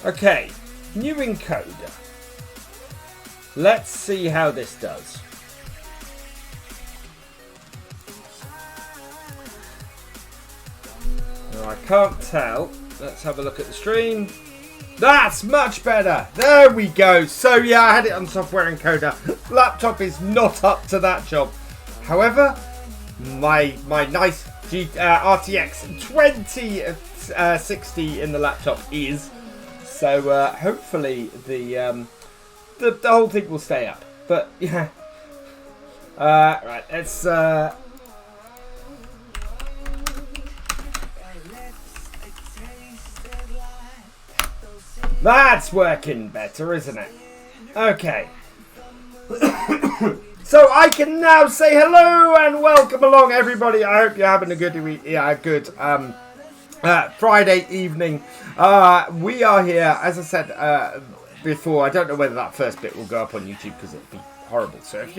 Okay, new encoder. Let's see how this does. Now, I can't tell. Let's have a look at the stream. That's much better. There we go. So yeah, I had it on software encoder. Laptop is not up to that job. However, my nice RTX 2060 in the laptop is. So hopefully the whole thing will stay up. But yeah. Right, let's that's working better, isn't it? Okay. So I can now say hello and welcome along, everybody. I hope you're having a good week. Yeah, good Friday evening. We are here, as I said before. I don't know whether that first bit will go up on YouTube because it'd be horrible. So if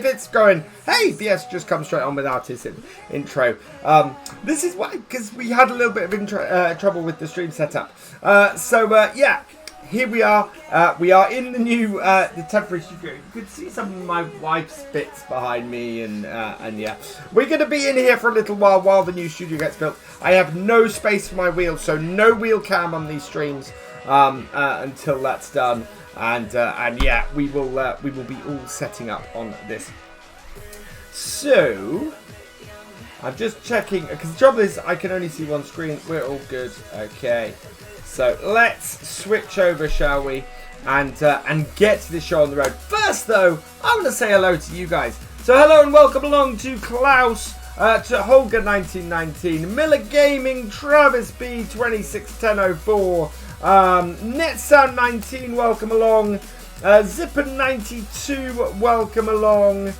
it's going, hey, BS just come straight on without his intro. This is why, because we had a little bit of trouble with the stream setup. Yeah, here we are. We are in the new the temporary studio. You could see some of my wife's bits behind me, and yeah, we're going to be in here for a little while the new studio gets built. I have no space for my wheel, so no wheel cam on these streams until that's done. And yeah, we will be all setting up on this. So I'm just checking because the trouble is I can only see one screen. We're all good. Okay, so let's switch over, shall we? And get to the show on the road. First, though, I want to say hello to you guys. So hello and welcome along to Klaus, to Holger 1919, Miller Gaming, Travis B 261004. NetSound 19, welcome along. Zipper 92, welcome along.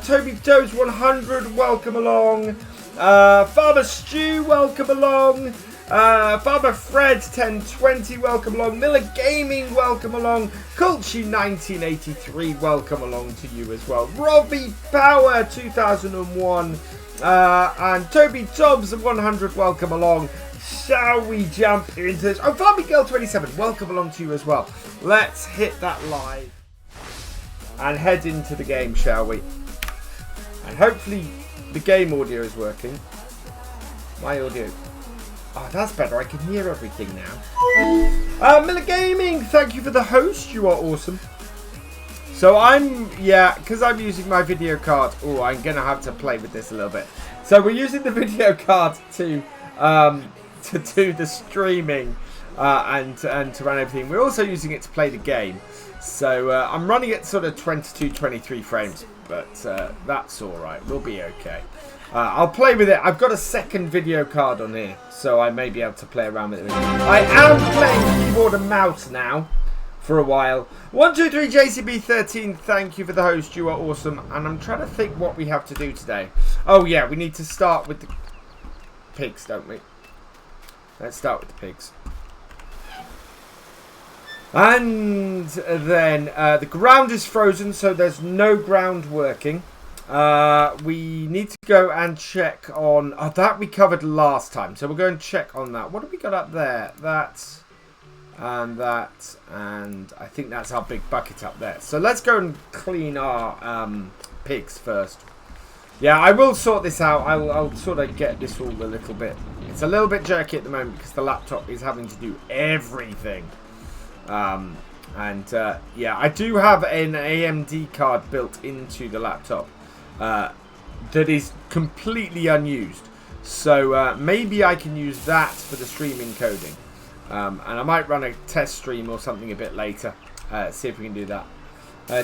Toby Toes 100, welcome along. Father Stew, welcome along. Father Fred 1020, welcome along. Miller Gaming, welcome along. Culchi 1983, welcome along to you as well. Robbie Power 2001, and Toby Tobbs 100, welcome along. Shall we jump into this? Oh, Farmy Girl 27, welcome along to you as well. Let's hit that live and head into the game, shall we? And hopefully the game audio is working. My audio. Oh, that's better. I can hear everything now. Miller Gaming, thank you for the host. You are awesome. So because I'm using my video card. Oh, I'm going to have to play with this a little bit. So we're using the video card to do the streaming and to run everything. We're also using it to play the game. So I'm running at sort of 22-23 frames, but that's all right. We'll be okay. I'll play with it. I've got a second video card on here, so I may be able to play around with it. I am playing keyboard and mouse now for a while. 123 JCB 13, thank you for the host. You are awesome. And I'm trying to think what we have to do today. Oh yeah, we need to start with the pigs, don't we? Let's start with the pigs. And then the ground is frozen, so there's no ground working. We need to go and check on that we covered last time, so we'll go and check on that. What have we got up there? That, and I think that's our big bucket up there. So let's go and clean our pigs first. Yeah, I will sort this out. I'll sort of get this all a little bit. It's a little bit jerky at the moment because the laptop is having to do everything. Yeah, I do have an AMD card built into the laptop that is completely unused. So maybe I can use that for the streaming coding. And I might run a test stream or something a bit later. See if we can do that.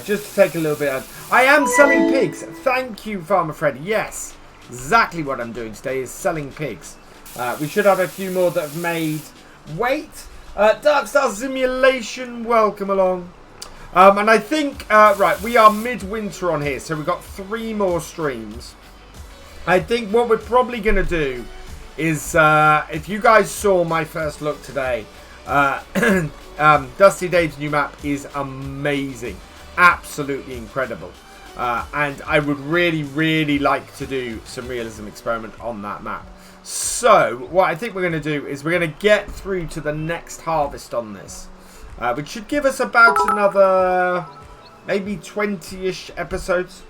Just to take a little bit of... I am selling pigs. Thank you, Farmer Fred. Yes, exactly what I'm doing today is selling pigs. We should have a few more that have made weight. Darkstar Simulation, welcome along. And I think, right, we are midwinter on here, so we've got 3 more streams. I think what we're probably going to do is, if you guys saw my first look today, Dusty Dave's new map is amazing. Absolutely incredible. And I would really, really like to do some Realism Experiment on that map. So, what I think we're going to do is we're going to get through to the next harvest on this. Which should give us about another, maybe 20-ish episodes.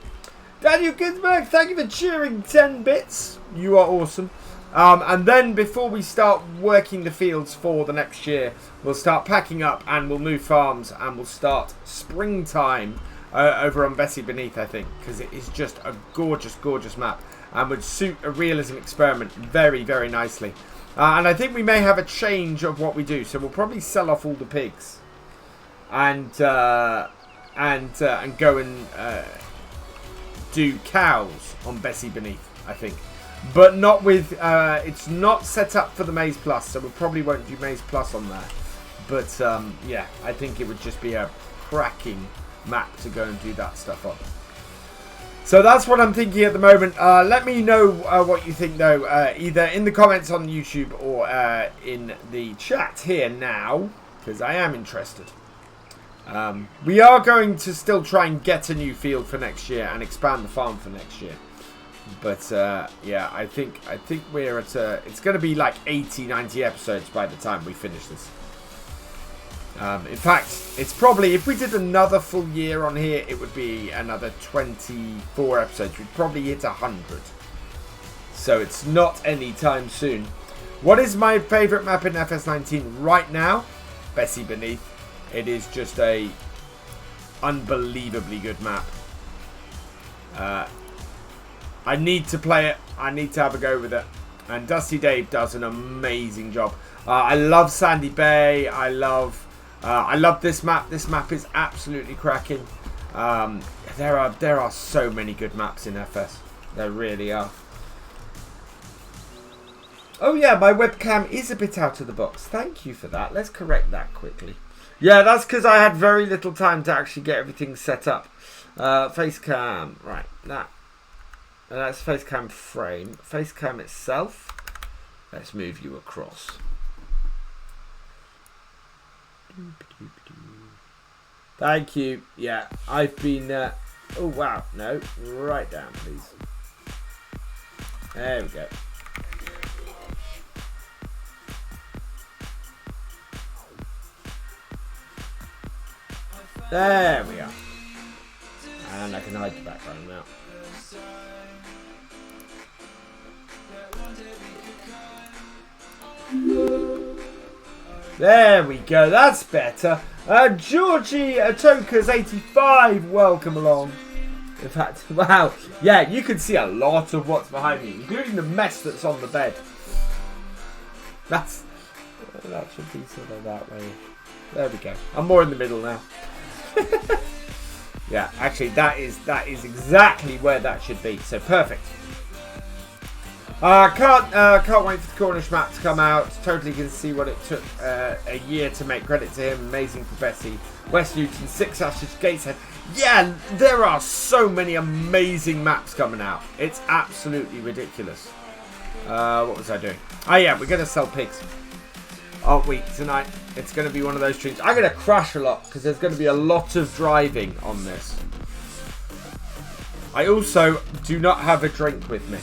Daniel Ginsberg, thank you for cheering 10 bits. You are awesome. And then before we start working the fields for the next year, we'll start packing up and we'll move farms and we'll start springtime over on Bessie Beneath, I think. Because it is just a gorgeous, gorgeous map. And would suit a realism experiment very, very nicely. And I think we may have a change of what we do. So we'll probably sell off all the pigs. And go and do cows on Bessie Beneath, I think. But not with, it's not set up for the Maize Plus. So we probably won't do Maize Plus on there. But yeah, I think it would just be a cracking map to go and do that stuff on. So that's what I'm thinking at the moment. Let me know what you think, though, either in the comments on YouTube or in the chat here now, because I am interested. We are going to still try and get a new field for next year and expand the farm for next year. But yeah, I think we're at it's going to be like 80, 90 episodes by the time we finish this. In fact, it's probably, if we did another full year on here, it would be another 24 episodes. We'd probably hit 100. So it's not any time soon. What is my favourite map in FS19 right now? Bessie Beneath. It is just a unbelievably good map. I need to play it. I need to have a go with it. And Dusty Dave does an amazing job. I love Sandy Bay. I love this map. This map is absolutely cracking. There are so many good maps in FS. There really are. Oh yeah, my webcam is a bit out of the box. Thank you for that. Let's correct that quickly. Yeah, that's because I had very little time to actually get everything set up. Face cam, right? That's face cam frame. Face cam itself. Let's move you across. Thank you. Yeah, I've been. Oh wow, no, right down, please. There we go. There we are. And I can hide the background now. There we go. That's better. Georgie Atoka's 85. Welcome along. In fact, wow. Yeah, you can see a lot of what's behind me, including the mess that's on the bed. That should be sort of that way. There we go. I'm more in the middle now. Yeah, actually, that is exactly where that should be. So perfect. Can't wait for the Cornish map to come out. Totally can see what it took a year to make. Credit to him. Amazing for Bessie. West Newton, Six Ashes, Gateshead. Yeah, there are so many amazing maps coming out. It's absolutely ridiculous. What was I doing? Oh yeah, we're going to sell pigs. Aren't we, tonight? It's going to be one of those streams. I'm going to crash a lot because there's going to be a lot of driving on this. I also do not have a drink with me.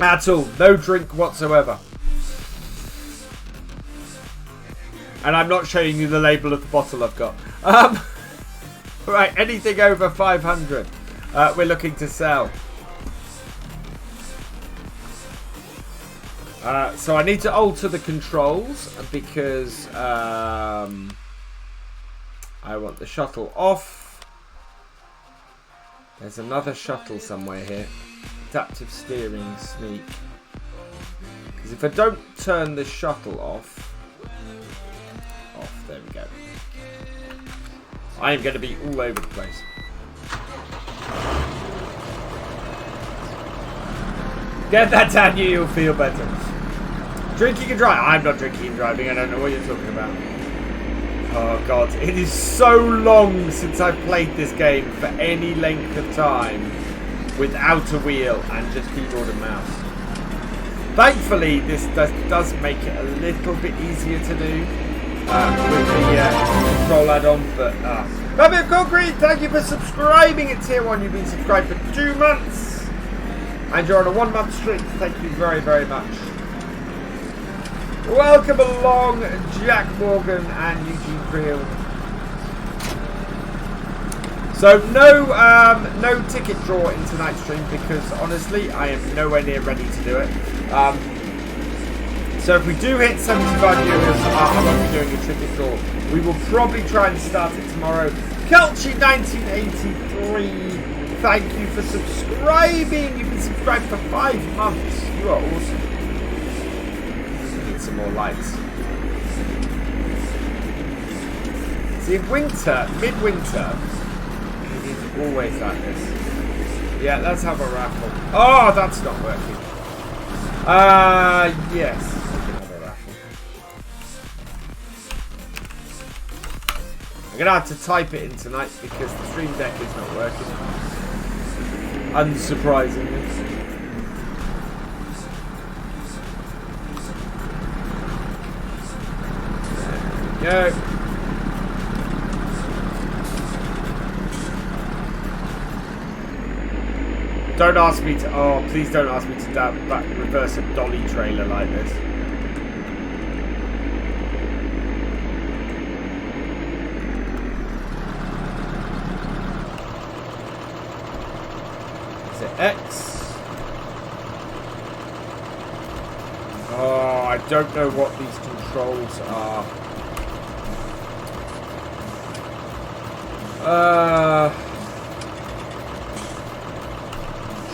At all. No drink whatsoever. And I'm not showing you the label of the bottle I've got. Right, anything over 500 we're looking to sell. So I need to alter the controls because I want the shuttle off. There's another shuttle somewhere here. Adaptive steering, sneak. Because if I don't turn the shuttle off, there we go. I am going to be all over the place. Get that down, you'll feel better. Drinking and driving. I'm not drinking and driving. I don't know what you're talking about. Oh god, it is so long since I've played this game for any length of time without a wheel and just keyboard and mouse. Thankfully, this does make it a little bit easier to do with the control add-on. But Rabbit Concrete, thank you for subscribing at Tier 1. You've been subscribed for 2 months. And you're on a 1 month streak. Thank you very, very much. Welcome along, Jack Morgan and Eugene Creel. So no ticket draw in tonight's stream because honestly I am nowhere near ready to do it. So if we do hit 75 viewers, I won't be doing a ticket draw. We will probably try and start it tomorrow. Kelchi 1983, thank you for subscribing. You've been subscribed for 5 months. You are awesome. Need some more likes. See, winter, midwinter, it is always like this. Yeah, let's have a raffle. Oh, that's not working. Yes. I'm going to have to type it in tonight because the stream deck is not working. Unsurprisingly. There we go. Don't ask me to... Oh, please don't ask me to reverse a dolly trailer like this. X. Oh, I don't know what these controls are.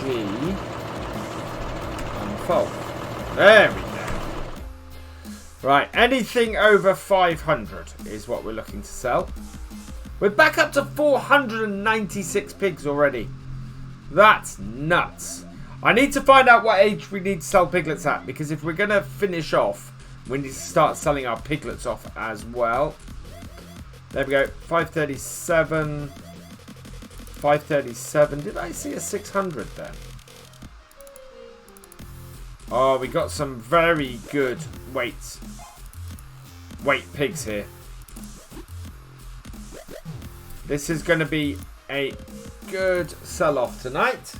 G. Unfold. There we go. Right, anything over 500 is what we're looking to sell. We're back up to 496 pigs already. That's nuts. I need to find out what age we need to sell piglets at, because if we're going to finish off, we need to start selling our piglets off as well. There we go. 537. 537. Did I see a 600 then? Oh, we got some very good weight pigs here. This is going to be a good sell-off tonight.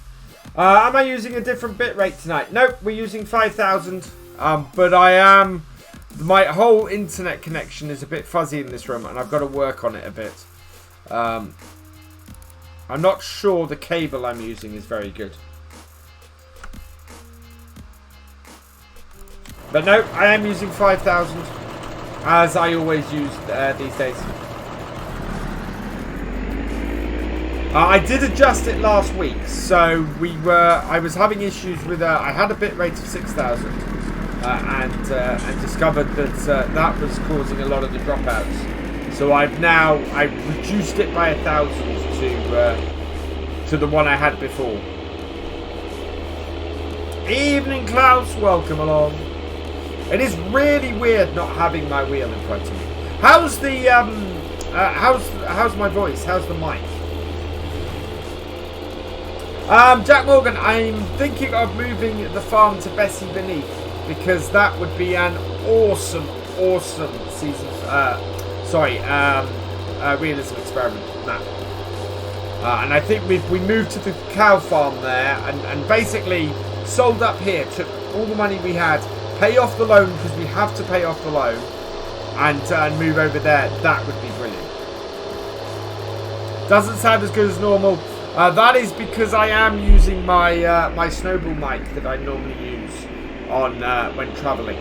Am I using a different bitrate tonight? Nope, we're using 5,000. But my whole internet connection is a bit fuzzy in this room, and I've got to work on it a bit. I'm not sure the cable I'm using is very good. But no, I am using 5,000, as I always use these days. I did adjust it last week, so I was having issues with. I had a bitrate of 6,000, and discovered that that was causing a lot of the dropouts. So I've reduced it by 1,000 to the one I had before. Evening, Klaus. Welcome along. It is really weird not having my wheel in front of me. How's the how's my voice? How's the mic? Jack Morgan, I'm thinking of moving the farm to Bessie Beneath because that would be an awesome season. Realism Experiment map. And I think we moved to the cow farm there and basically sold up here, took all the money we had, pay off the loan because we have to pay off the loan, and move over there. That would be brilliant. Doesn't sound as good as normal. That is because I am using my my snowball mic that I normally use on when travelling.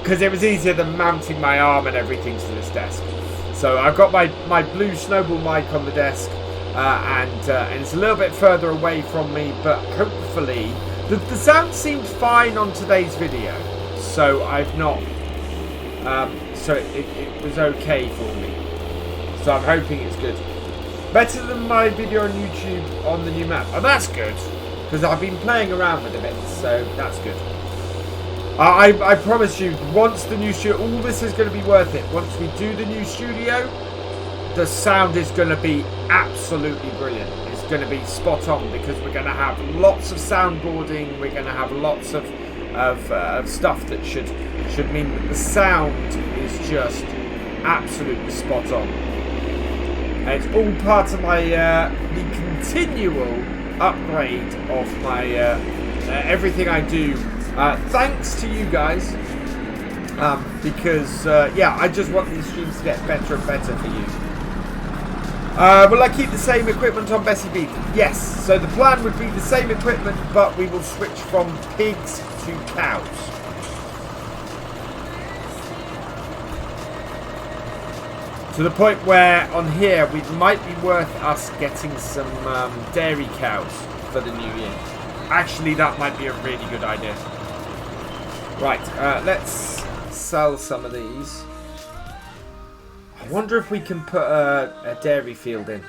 Because it was easier than mounting my arm and everything to this desk. So I've got my blue snowball mic on the desk, and it's a little bit further away from me, but hopefully the sound seemed fine on today's video. So I've not. So it was okay for me. So I'm hoping it's good. Better than my video on YouTube on the new map. Oh, that's good. Because I've been playing around with it a bit. So that's good. I promise you, once the new studio, all this is going to be worth it. Once we do the new studio, the sound is going to be absolutely brilliant. It's going to be spot on because we're going to have lots of soundboarding. We're going to have lots of stuff that should mean that the sound is just absolutely spot on. And it's all part of my the continual upgrade of my everything I do, thanks to you guys. Because yeah, I just want these streams to get better and better for you. Will I keep the same equipment on Bessie Beef? Yes. So the plan would be the same equipment, but we will switch from pigs to cows. To the point where on here it might be worth us getting some dairy cows for the new year. Actually, that might be a really good idea. Right, let's sell some of these. I wonder if we can put a dairy field in.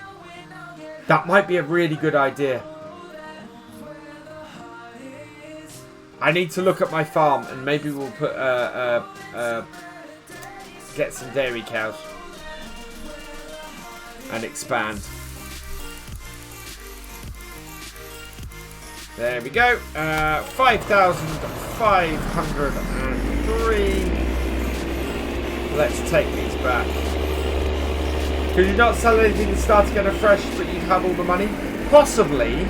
That might be a really good idea. I need to look at my farm and maybe we'll put get some dairy cows and expand. There we go. 5,503. Let's take these back. Could you not sell anything and start again afresh, but you'd have all the money? Possibly.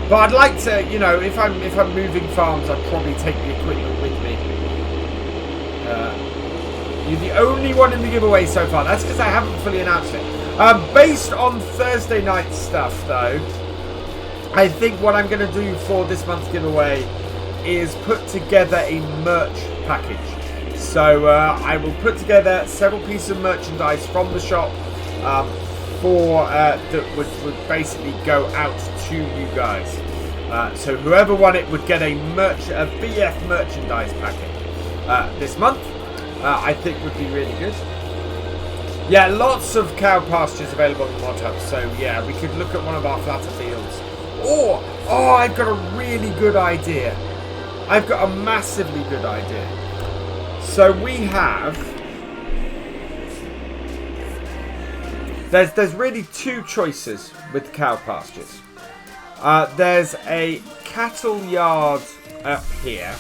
But I'd like to, you know, if I'm moving farms, I'd probably take the equipment with me. You're the only one in the giveaway so far. That's because I haven't fully announced it. Based on Thursday night stuff, though, I think what I'm going to do for this month's giveaway is put together a merch package. So I will put together several pieces of merchandise from the shop that would basically go out to you guys. So whoever won it would get a BF merchandise package this month. I think would be really good. Yeah, lots of cow pastures available in the mod hub. So yeah, we could look at one of our flatter fields. Or, oh, I've got a really good idea. I've got a massively good idea. So we have... There's really two choices with cow pastures. There's a cattle yard up here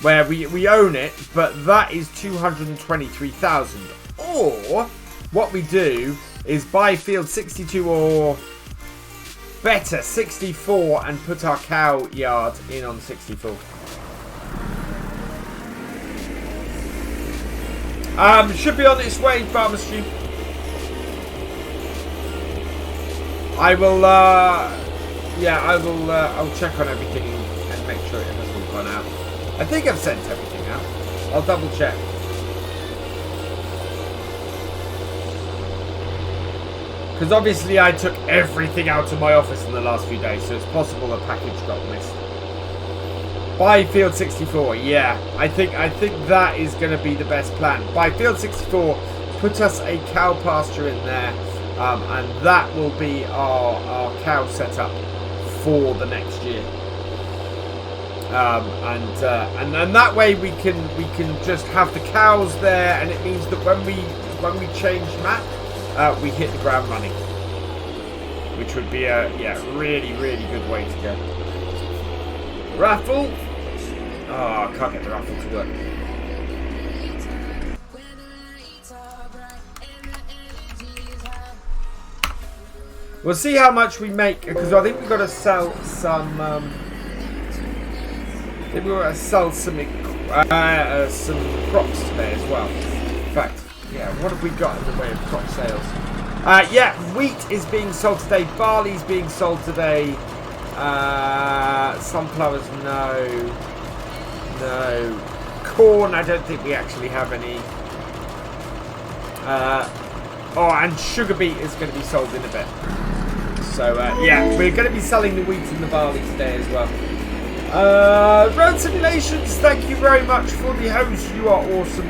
where we own it, but that is 223,000. Or what we do is buy field 62 or better 64 and put our cow yard in on 64. Should be on its way, Farmer Stream. I will, yeah, I'll check on everything and make sure it has all gone out. I think I've sent everything out. I'll double check. Because obviously I took everything out of my office in the last few days, so it's possible a package got missed. Buy field 64, yeah. I think that is going to be the best plan. Buy field 64, put us a cow pasture in there, and that will be our cow setup for the next year. And that way we can just have the cows there, and it means that when we change map, we hit the ground running, which would be a really good way to go. Raffle. Oh, I can't get the raffle to work. We'll see how much we make, because I think we've got to sell some. I think we've got to sell some crops today as well. In fact, yeah, what have we got in the way of crop sales? Yeah, wheat is being sold today. Barley's being sold today. Sunflowers, no. Corn, I don't think we actually have any. Oh, and sugar beet is going to be sold in a bit. So, yeah, we're going to be selling the wheat and the barley today as well. Road Simulations, thank you very much for the host. You are awesome.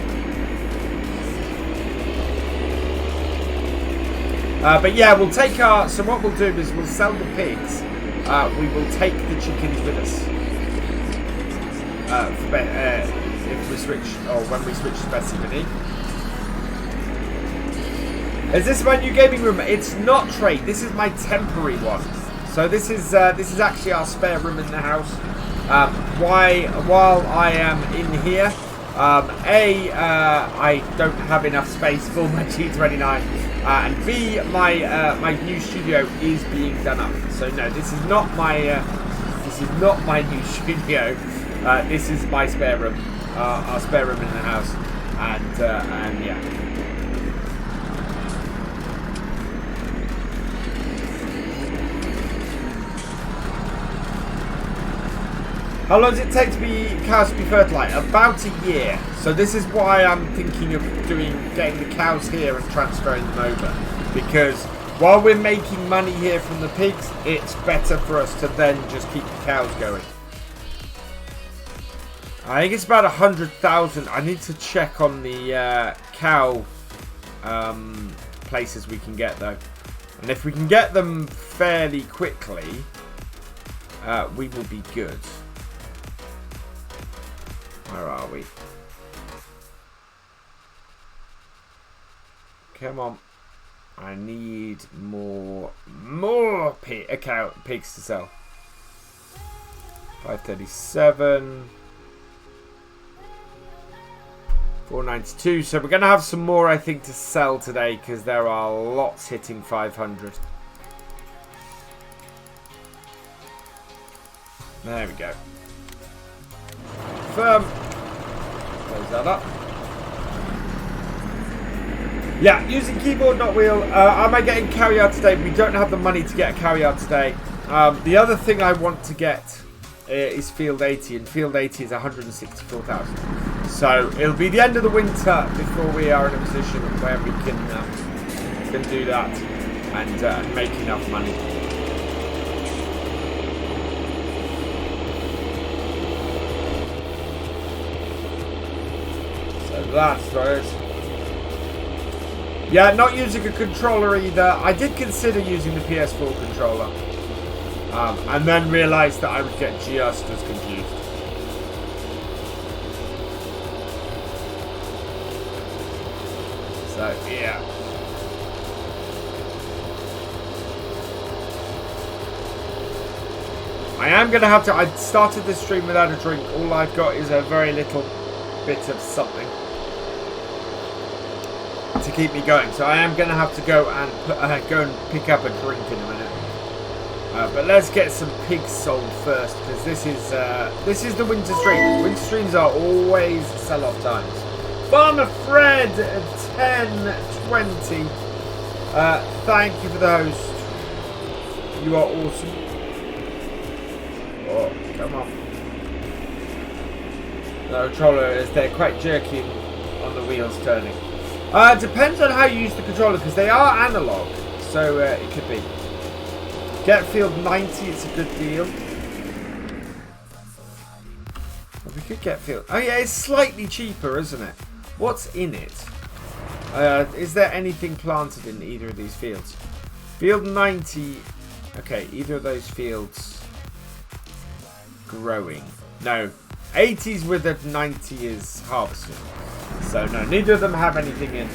But yeah, we'll take our... So what we'll do is we'll sell the pigs. We will take the chickens with us. If we switch... Or when we switch to Bessie Beneath. Is this my new gaming room? It's not trade. This is my temporary one. So this is actually our spare room in the house. While I am in here, I don't have enough space for my G29, and B, my new studio is being done up. So no, this is not my new studio. This is my spare room, our spare room in the house, and yeah. How long does it take to be cows to be fertilised? About a year. So this is why I'm thinking of getting the cows here and transferring them over. Because while we're making money here from the pigs, it's better for us to then just keep the cows going. I think it's about 100,000. I need to check on the cow places we can get though. And if we can get them fairly quickly, we will be good. Where are we? Come on. I need more pigs to sell. 537. 492. So we're going to have some more, I think, to sell today because there are lots hitting 500. There we go. Confirm. Close that up. Yeah, using keyboard, not wheel. Am I getting carry out today? We don't have the money to get a carry out today. The other thing I want to get is Field 80, and Field 80 is 164,000. So it'll be the end of the winter before we are in a position where we can do that and make enough money. That's right. Yeah, not using a controller either. I did consider using the PS4 controller. And then realised that I would get just as confused. So, yeah. I am going to have to... I started this stream without a drink. All I've got is a very little bit of something to keep me going, so I am going to have to go and pick up a drink in a minute. But let's get some pigs sold first, because this is the winter stream. Winter streams are always sell-off times. Farmer Fred 1020. Thank you for the host. You are awesome. Oh, come on. The controllers, they're quite jerky on the wheels turning. Depends on how you use the controller, because they are analog, so it could be. Get Field 90, it's a good deal. Well, we could get Field... Oh yeah, it's slightly cheaper, isn't it? What's in it? Is there anything planted in either of these fields? Field 90... Okay, either of those fields... growing. No. 80's with a 90 is harvesting. So no, neither of them have anything in.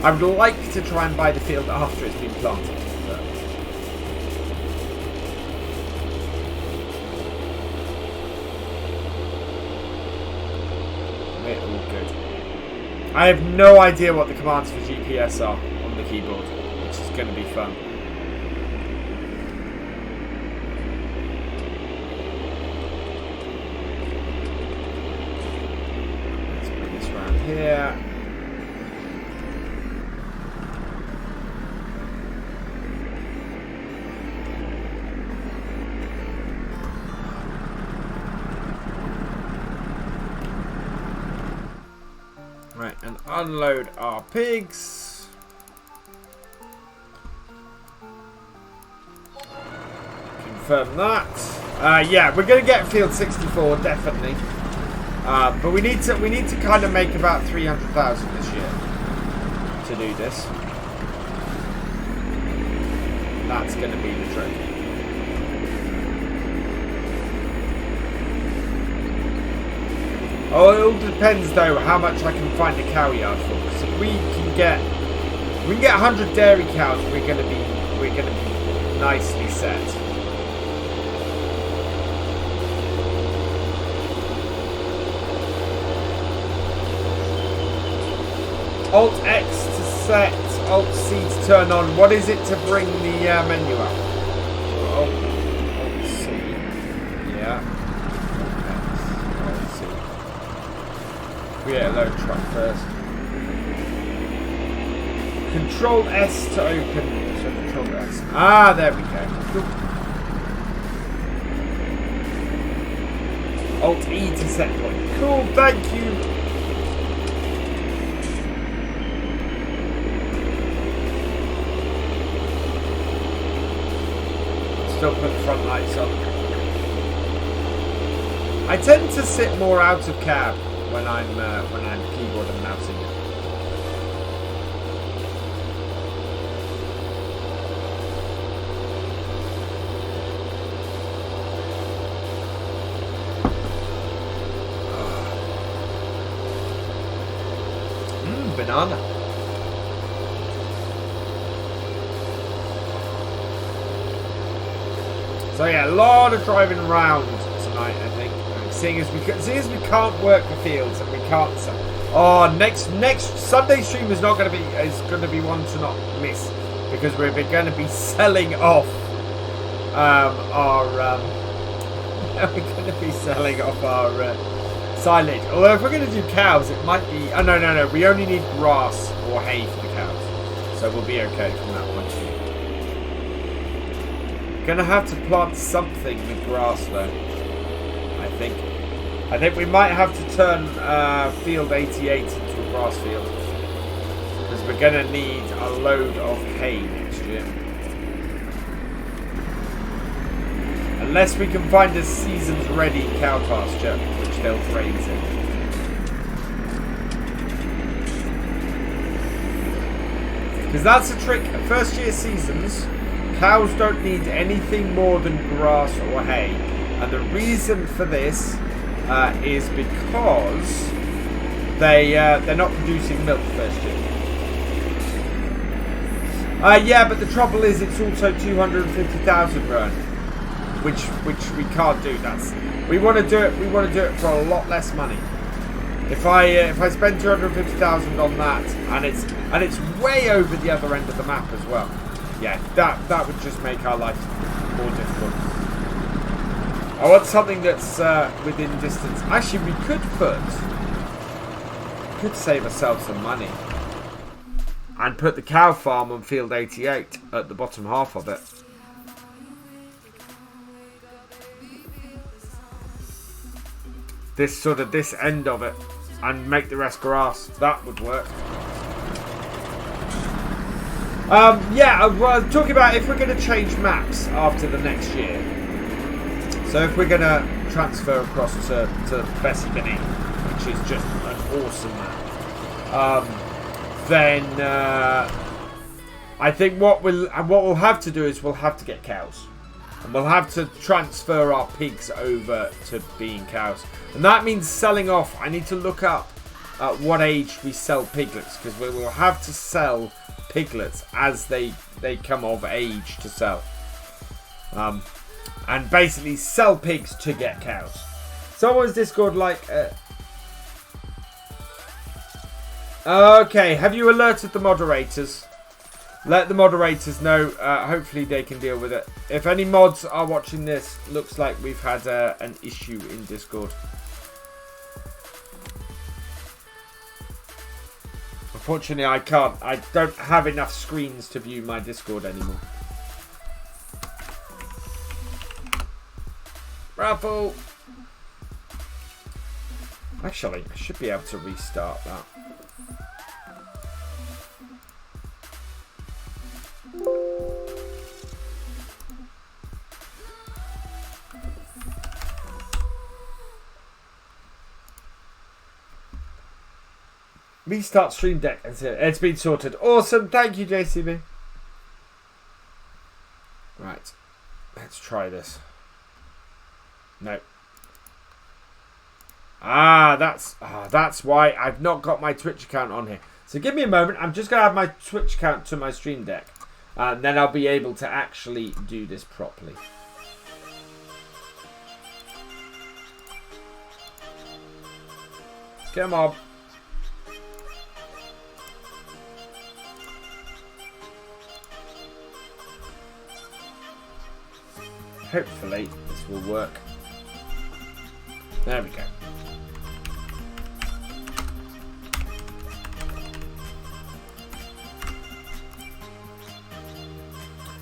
I would like to try and buy the field after it's been planted. But... we're all good. I have no idea what the commands for GPS are on the keyboard, which is going to be fun. Here. Right, and unload our pigs. Confirm that. Yeah, we're going to get Field 64 definitely. But we need to kind of make about 300,000 this year to do this. That's going to be the trick. Oh, it all depends though how much I can find a cow yard for. Because if we can get 100 dairy cows, we're going to be nicely set. Alt X to set, Alt C to turn on. What is it to bring the menu up? Alt C. Yeah. Alt C. Create a load truck first. Control S to open. So Control S. Ah, there we go. Cool. Alt E to set point. Cool, thank you. Still put the front lights on. I tend to sit more out of cab when I'm keyboard and mousing it. Banana. So yeah, a lot of driving around tonight, I think. Seeing as we can't work the fields and we can't sell. Oh, next Sunday stream is going to be one to not miss, because we're going to be selling off silage. Although if we're going to do cows, it might be... Oh, no. We only need grass or hay for the cows. So we'll be okay from that point of view. Going to have to plant something with grass, though. I think we might have to turn field 88 into a grass field. Because we're going to need a load of hay next year. Unless we can find a season's ready cow pasture, which they'll graze in. Because that's a trick. First year seasons, cows don't need anything more than grass or hay. And the reason for this is because they're not producing milk first year. Yeah, but the trouble is it's also 250,000 run. Which we can't do. We want to do it for a lot less money. If I spend 250,000 on that, and it's way over the other end of the map as well, yeah, that would just make our life more difficult. I want something that's within distance. Actually, we could save ourselves some money and put the cow farm on field 88 at the bottom half of it. This end of it, and make the rest grass. That would work. Yeah, I was talking about if we're going to change maps after the next year. So if we're going to transfer across to Bessie-Benin, which is just an awesome map, then I think what we'll have to do is we'll have to get cows. And we'll have to transfer our pigs over to being cows. And that means selling off. I need to look up at what age we sell piglets, because we will have to sell piglets as they come of age to sell. And basically sell pigs to get cows. Someone's Discord like... Okay, have you alerted the moderators? Let the moderators know. Hopefully they can deal with it. If any mods are watching this, looks like we've had an issue in Discord. Unfortunately, I don't have enough screens to view my Discord anymore. Raffle! Actually, I should be able to restart that. Restart Stream Deck. It's been sorted. Awesome. Thank you, JCB. Right. Let's try this. No. That's why I've not got my Twitch account on here. So give me a moment. I'm just going to add my Twitch account to my Stream Deck. And then I'll be able to actually do this properly. Come on. hopefully this will work. There we go.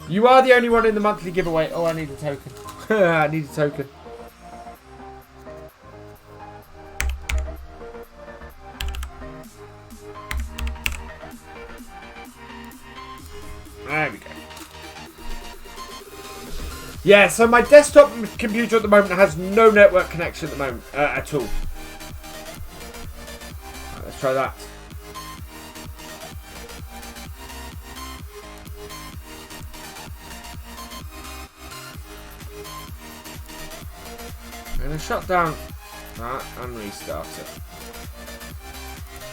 You are the only one in the monthly giveaway. Oh, I need a token. I need a token. There we go. Yeah, so my desktop computer at the moment has no network connection at the moment at all. Right, let's try that. I'm going to shut down that and restart it.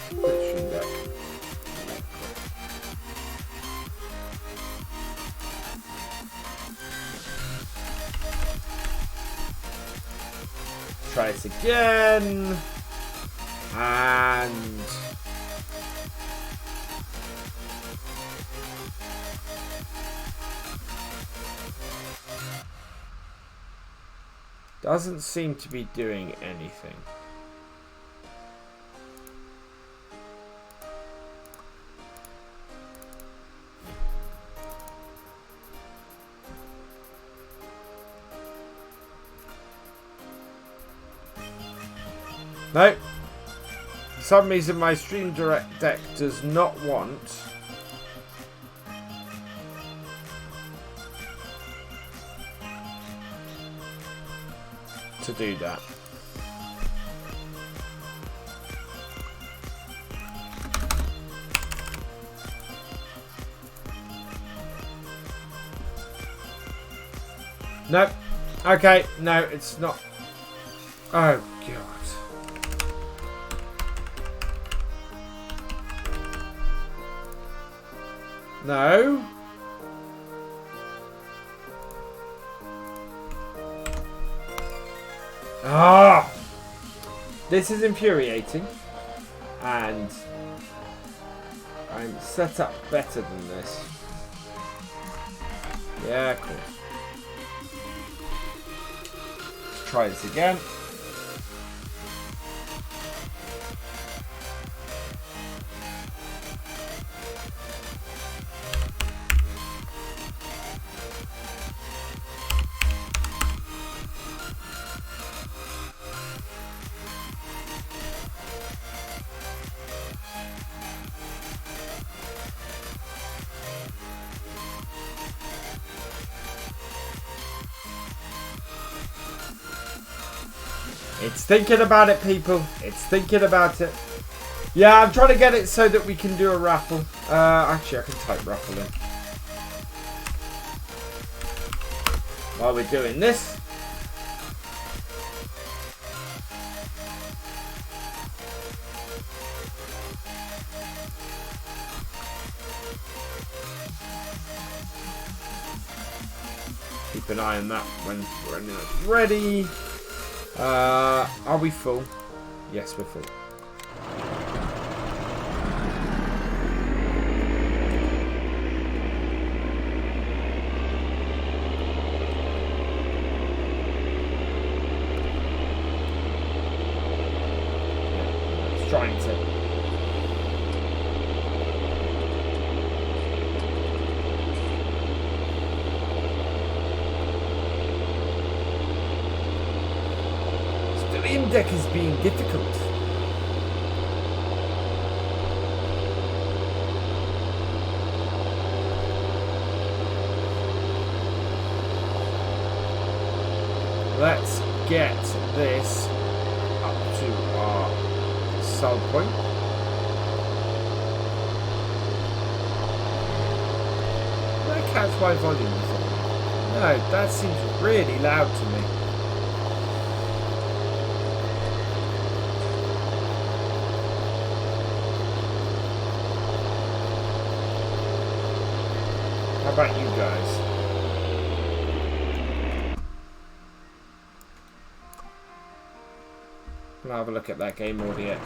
Stream Deck. Try this again. And doesn't seem to be doing anything. No. For some reason my Stream Deck does not want to do that. No. Okay, no, it's not. Oh, God. No. Ah! This is infuriating. And I'm set up better than this. Yeah, of course. Let's try this again. It's thinking about it, people. It's thinking about it. Yeah, I'm trying to get it so that we can do a raffle. Actually, I can type raffle in. While we're doing this. Keep an eye on that when it's ready. Are we full? Yes, we're full. It's trying to. Deck is being difficult. Let's get this up to our sell point. Did I catch my volume before? No, that seems really loud to me. How about you guys? I'll have a look at that game audio.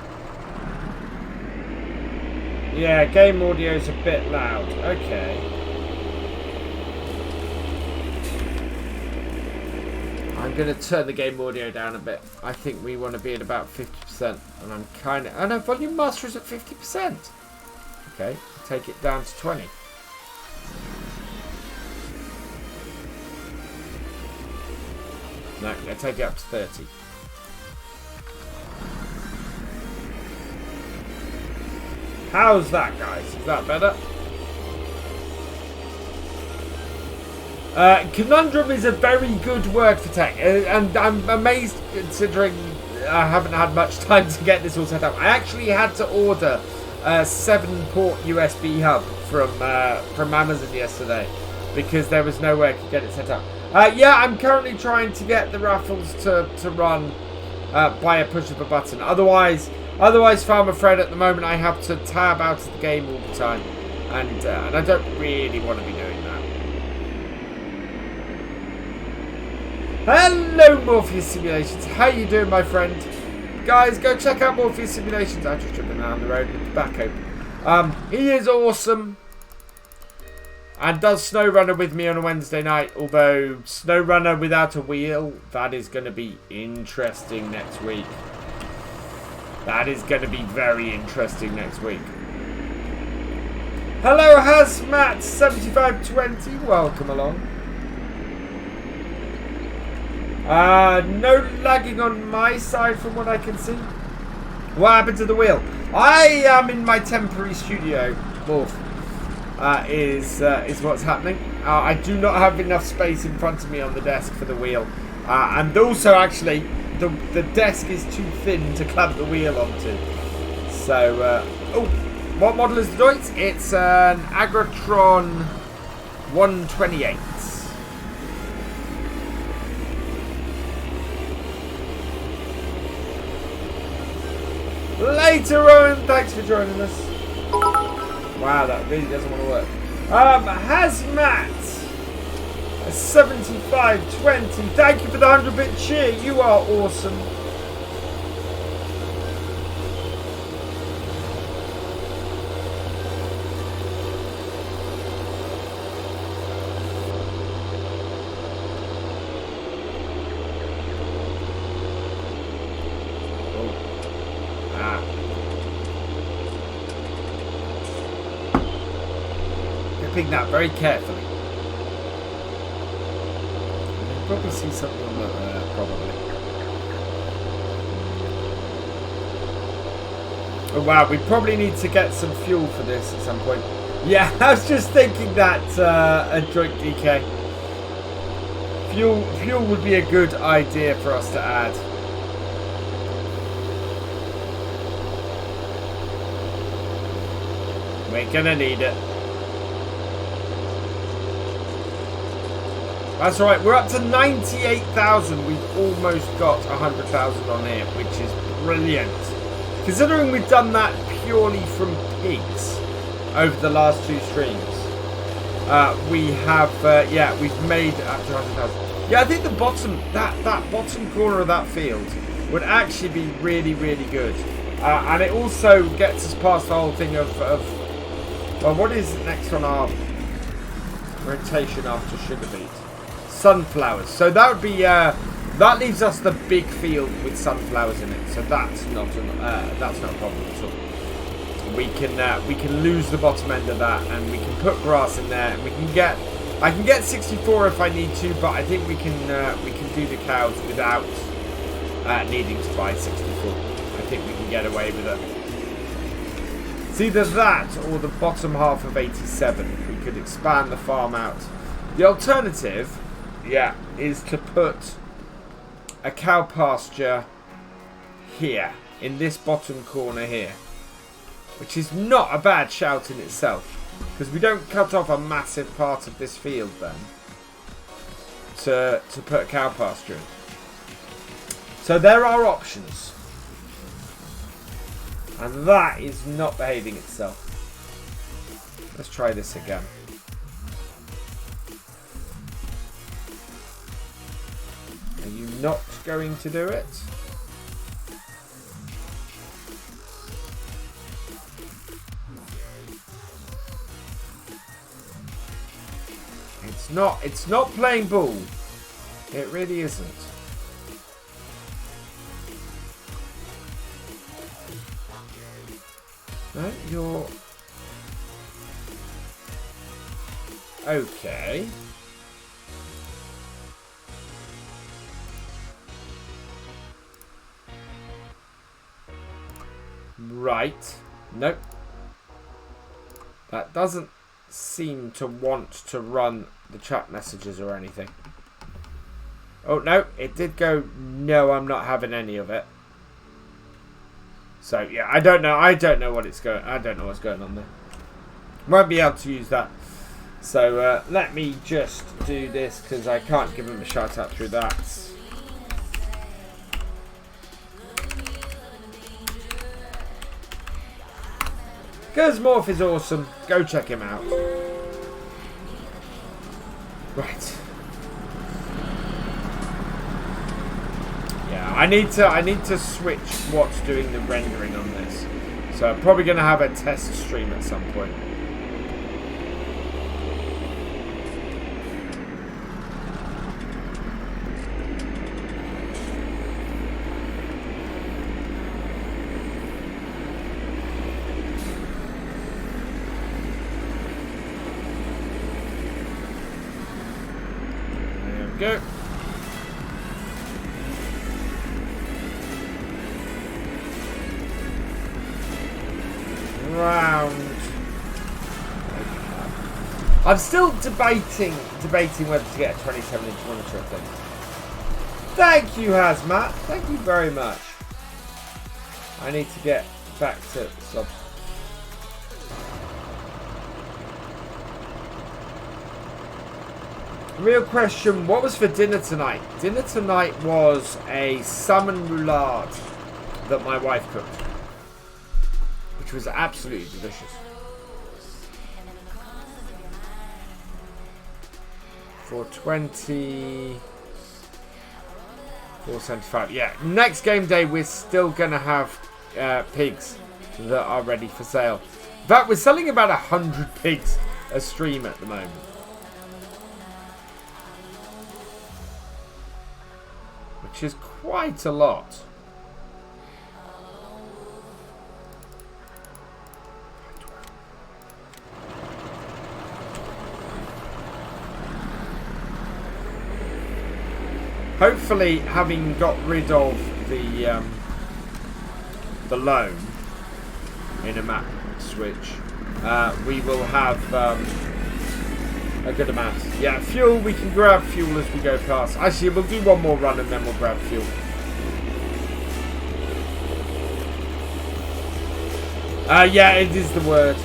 Yeah, game audio is a bit loud. Okay. I'm going to turn the game audio down a bit. I think we want to be at about 50%. And I'm kind of... Oh no, volume master is at 50%. Okay, take it down to 20. No, I'm going to take it up to 30. How's that, guys? Is that better? Conundrum is a very good word for tech, and I'm amazed considering I haven't had much time to get this all set up. I actually had to order a 7-port USB hub from Amazon yesterday because there was no way I could get it set up. Yeah, I'm currently trying to get the raffles to run by a push of a button. Otherwise, Farmer Fred, at the moment I have to tab out of the game all the time, and I don't really want to be doing that. Hello, Morpheus Simulations. How you doing, my friend? Guys, go check out Morpheus Simulations. I just driven down the road with the back open. He is awesome. And does SnowRunner with me on a Wednesday night. Although, SnowRunner without a wheel, that is going to be interesting next week. That is going to be very interesting next week. Hello, Hazmat7520. Welcome along. No lagging on my side from what I can see. What happened to the wheel? I am in my temporary studio, Wolf, is what's happening. I do not have enough space in front of me on the desk for the wheel. And also, actually, the desk is too thin to clamp the wheel onto. So, oh, what model is the Deutz? It's an Agratron 128. Later, Rowan, thanks for joining us. Wow, that really doesn't want to work. Hazmat 7520, thank you for the 100-bit cheer. You are awesome. That very carefully. You'll probably see something on that probably. Oh wow, we probably need to get some fuel for this at some point. Yeah, I was just thinking that a joint DK. Fuel would be a good idea for us to add. We're gonna need it. That's right, we're up to 98,000. We've almost got 100,000 on here, which is brilliant. Considering we've done that purely from pigs over the last 2 streams. We have, yeah, we've made up to 100,000. Yeah, I think the bottom, that bottom corner of that field would actually be really, really good. And it also gets us past the whole thing of well, what is next on our rotation after sugar beet? Sunflowers. So that would be that leaves us the big field with sunflowers in it. So that's not a problem at all. We can lose the bottom end of that, and we can put grass in there, and we can get. I can get 64 if I need to, but I think we can do the cows without needing to buy 64. I think we can get away with it. It's either that or the bottom half of 87. We could expand the farm out. The alternative, yeah, is to put a cow pasture here, in this bottom corner here, which is not a bad shout in itself, because we don't cut off a massive part of this field then to put a cow pasture in. So there are options, and that is not behaving itself. Let's try this again. Are you not going to do it? It's not playing ball. It really isn't. No, you're... Okay. Right. Nope. That doesn't seem to want to run the chat messages or anything. Oh, no. It did go, no, I'm not having any of it. So, yeah, I don't know. I don't know what's going on there. Won't be able to use that. So, let me just do this because I can't give him a shout out through that. Because Morph is awesome. Go check him out. Right. Yeah, I need to switch what's doing the rendering on this. So I'm probably going to have a test stream at some point. Go. Round. I'm still debating whether to get a 27-inch monitor, I think. Thank you, Hazmat. Thank you very much. I need to get back to subs. Real question, what was for dinner tonight? Dinner tonight was a salmon roulade that my wife cooked, which was absolutely delicious. For 24.75. Yeah, next game day we're still gonna have pigs that are ready for sale. In fact, we're selling about 100 pigs a stream at the moment. Which is quite a lot. Hopefully, having got rid of the loan in a map switch, we will have a good amount. Yeah, fuel, we can grab fuel as we go past. Actually, we'll do one more run and then we'll grab fuel. Yeah, it is the word.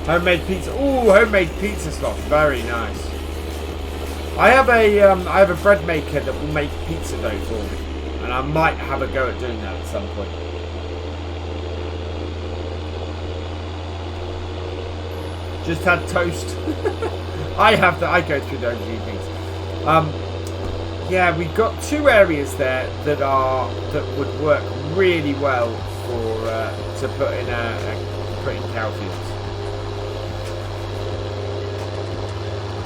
Homemade pizza. Ooh, homemade pizza slot. Very nice. I have a bread maker that will make pizza dough for me. And I might have a go at doing that at some point. Just had toast. I go through those evenings. Yeah, we've got two areas there that would work really well for to put in cow fields.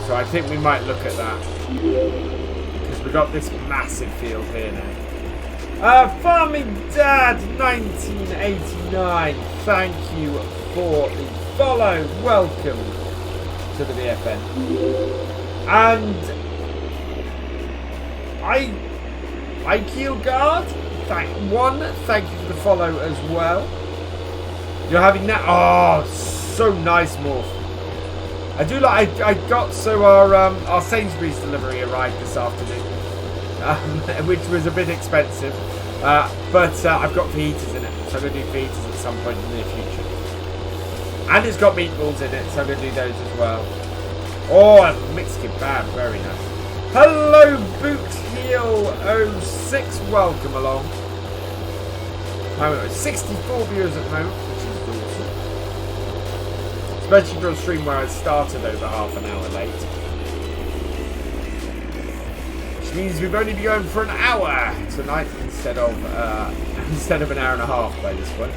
So I think we might look at that because we've got this massive field here now. Farming Dad 1989. Thank you for the follow. Welcome to the VFN. And I Keel Guard. Thank you for the follow as well. You're having that. Oh, so nice, Morph. I do like. I got our Sainsbury's delivery arrived this afternoon, which was a bit expensive, but I've got fajitas in it, so I'm gonna do fajitas at some point in the near future. And it's got meatballs in it, so I'm going to do those as well. Oh, a mixed kebab, very nice. Hello, Bootheel06, welcome along. I'm at 64 viewers at the moment, which is awesome. Especially for a stream where I started over half an hour late. Which means we've only been going for an hour tonight instead of an hour and a half by this point.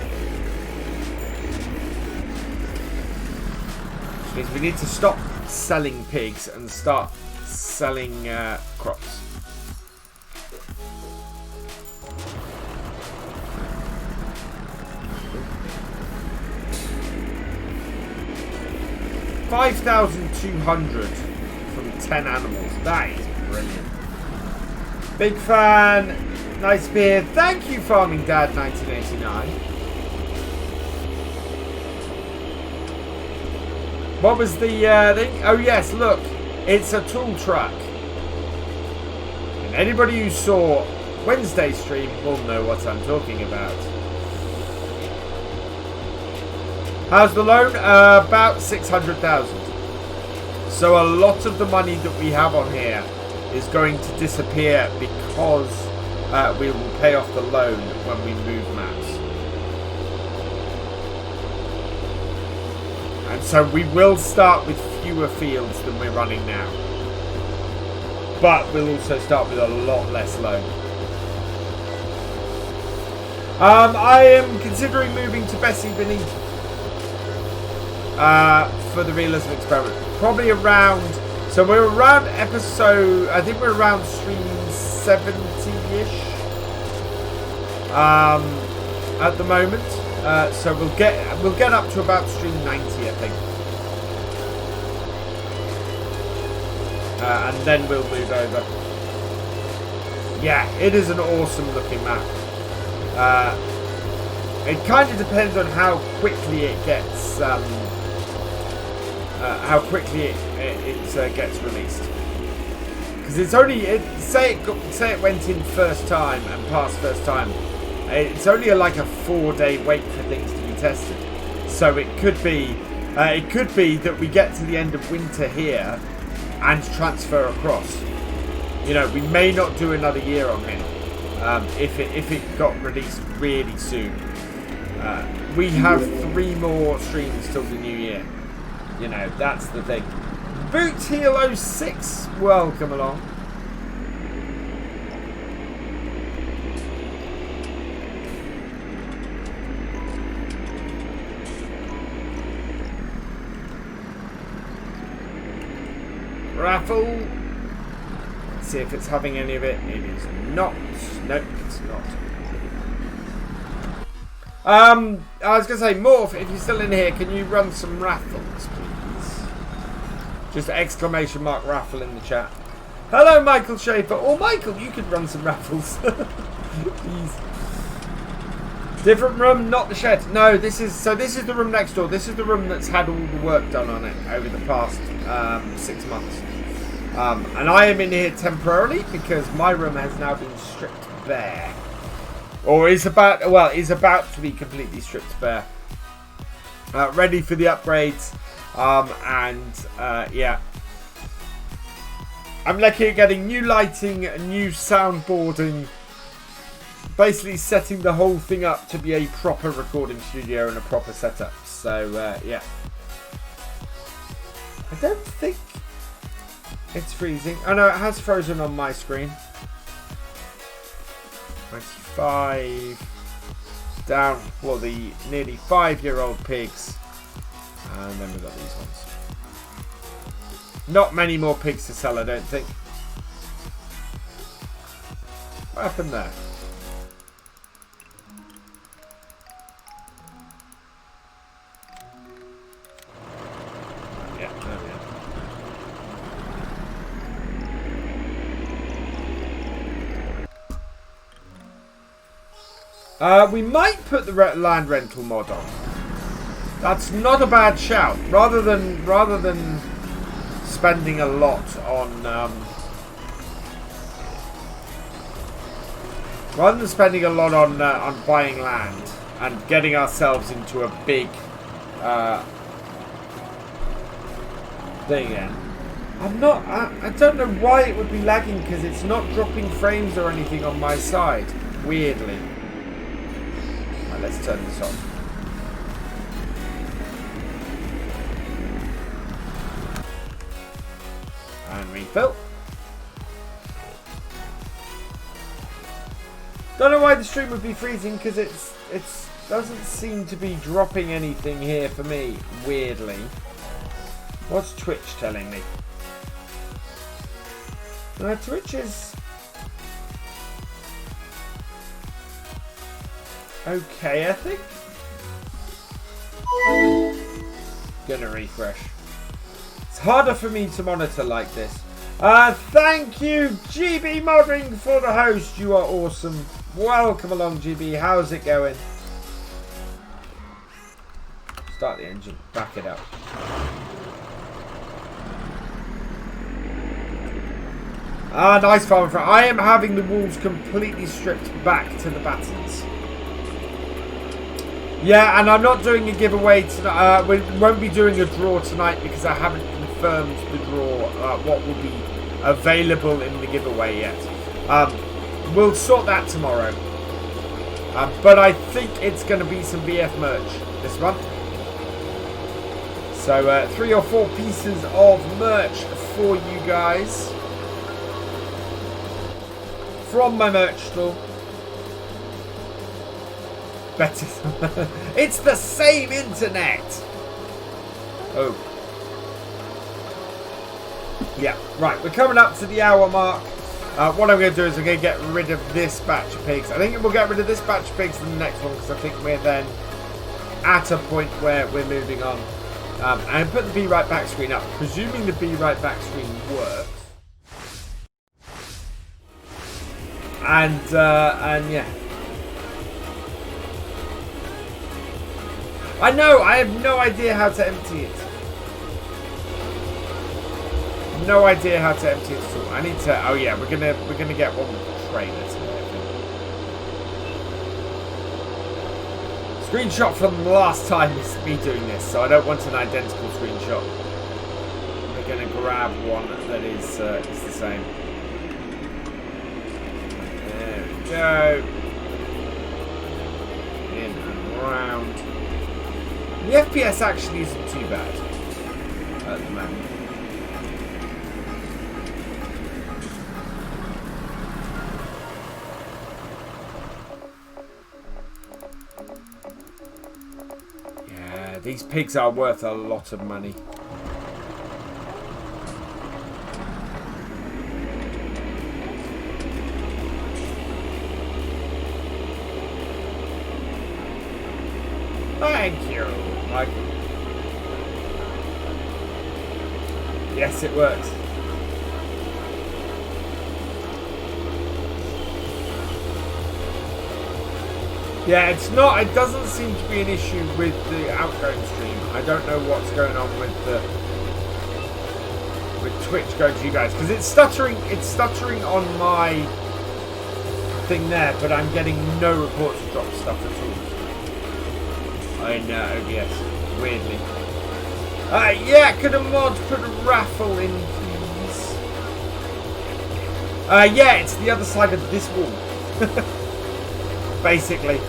Means we need to stop selling pigs and start selling crops. 5,200 from 10 animals. That is brilliant. Big fan. Nice beer. Thank you, Farming Dad 1989. What was the thing? Oh yes, look. It's a tool truck. And anybody who saw Wednesday's stream will know what I'm talking about. How's the loan? About 600,000. So a lot of the money that we have on here is going to disappear because we will pay off the loan when we move maps. And so we will start with fewer fields than we're running now. But we'll also start with a lot less loan. I am considering moving to Bessie Beneath for the Realism Experiment. Probably around, so we're around episode, I think we're around stream 70-ish at the moment. So we'll get up to about stream 90, I think. And then we'll move over. Yeah, it is an awesome looking map. It kind of depends on how quickly it gets gets released. Because it's only say it went in first time and passed first time. It's only like a 4-day wait for things to be tested. So it could be that we get to the end of winter here and transfer across. You know, we may not do another year on here if it got released really soon. We have 3 more streams till the new year. You know, that's the thing. Boot Heel 06, welcome along. Raffle. Let's see if it's having any of it. It is not. Nope, it's not. I was going to say, Morph, if you're still in here, can you run some raffles, please? Just exclamation mark raffle in the chat. Hello, Michael Schaefer. Or Michael, you could run some raffles. Please. Different room, not the shed. No, this is the room next door. This is the room that's had all the work done on it over the past 6 months. And I am in here temporarily because my room has now been stripped bare. Or is about to be completely stripped bare. Ready for the upgrades. Yeah. I'm looking at getting new lighting, new soundboarding. Basically setting the whole thing up to be a proper recording studio and a proper setup. So, yeah. I don't think it's freezing. Oh no, it has frozen on my screen. 25 down for the nearly 5-year-old pigs. And then we've got these ones. Not many more pigs to sell, I don't think. What happened there? Yeah, there we are. We might put the land rental mod on. That's not a bad shout. Rather than spending a lot on buying land and getting ourselves into a big thing again. I don't know why it would be lagging because it's not dropping frames or anything on my side. Weirdly. Right, let's turn this off. And refill. Don't know why the stream would be freezing because it doesn't seem to be dropping anything here for me. Weirdly, what's Twitch telling me? Twitch is okay, I think. Gonna refresh. It's harder for me to monitor like this. Thank you, GB Modding, for the host. You are awesome. Welcome along, GB. How's it going? Start the engine. Back it up. Nice farm front. I am having the walls completely stripped back to the battens. Yeah, and I'm not doing a giveaway tonight. We won't be doing a draw tonight because I haven't confirmed the draw, what will be available in the giveaway yet. We'll sort that tomorrow. But I think it's going to be some BF merch this month. So 3 or 4 pieces of merch for you guys from my merch store. Better. It's the same internet. Oh. Yeah, right. We're coming up to the hour mark. What I'm going to do is I'm going to get rid of this batch of pigs. I think we'll get rid of this batch of pigs in the next one because I think we're then at a point where we're moving on. And put the Be Right Back screen up. Presuming the Be Right Back screen works. And yeah. I know, I have no idea how to empty it. No idea how to empty it at all. I need to. Oh yeah, we're gonna get one with the trailer today. Screenshot from the last time is me doing this, so I don't want an identical screenshot. We're gonna grab one that is the same. There we go. In and round. The FPS actually isn't too bad at the moment. Yeah, these pigs are worth a lot of money. Thank you. Yes, it works. Yeah, it's not. It doesn't seem to be an issue with the outgoing stream. I don't know what's going on with Twitch going to you guys because it's stuttering. It's stuttering on my thing there, but I'm getting no reports of drop stuff at all. I know, OBS. Weirdly. Yeah, could a mod put a raffle in, please? Yeah, it's the other side of this wall. Basically.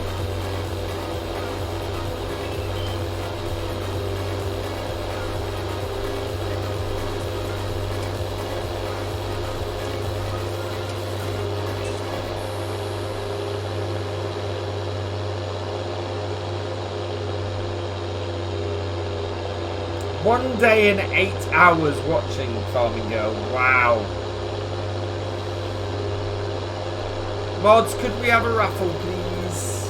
One day and 8 hours watching Farming Girl. Wow. Mods, could we have a raffle, please?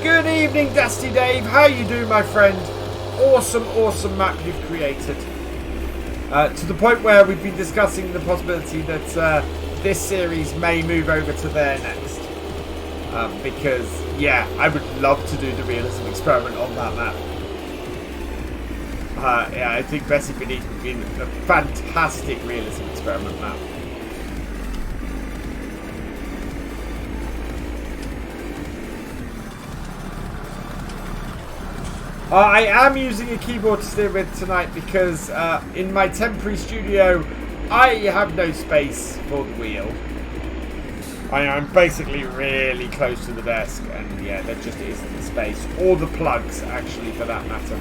Good evening, Dusty Dave. How you doing, my friend? Awesome, awesome map you've created. To the point where we've been discussing the possibility that this series may move over to there next. Because, yeah, I would love to do the Realism Experiment on that map. Yeah, I think Bessie Beneath would be a fantastic Realism Experiment map. I am using a keyboard to steer with tonight because in my temporary studio I have no space for the wheel. I'm basically really close to the desk and yeah, there just isn't the space. Or the plugs, actually, for that matter.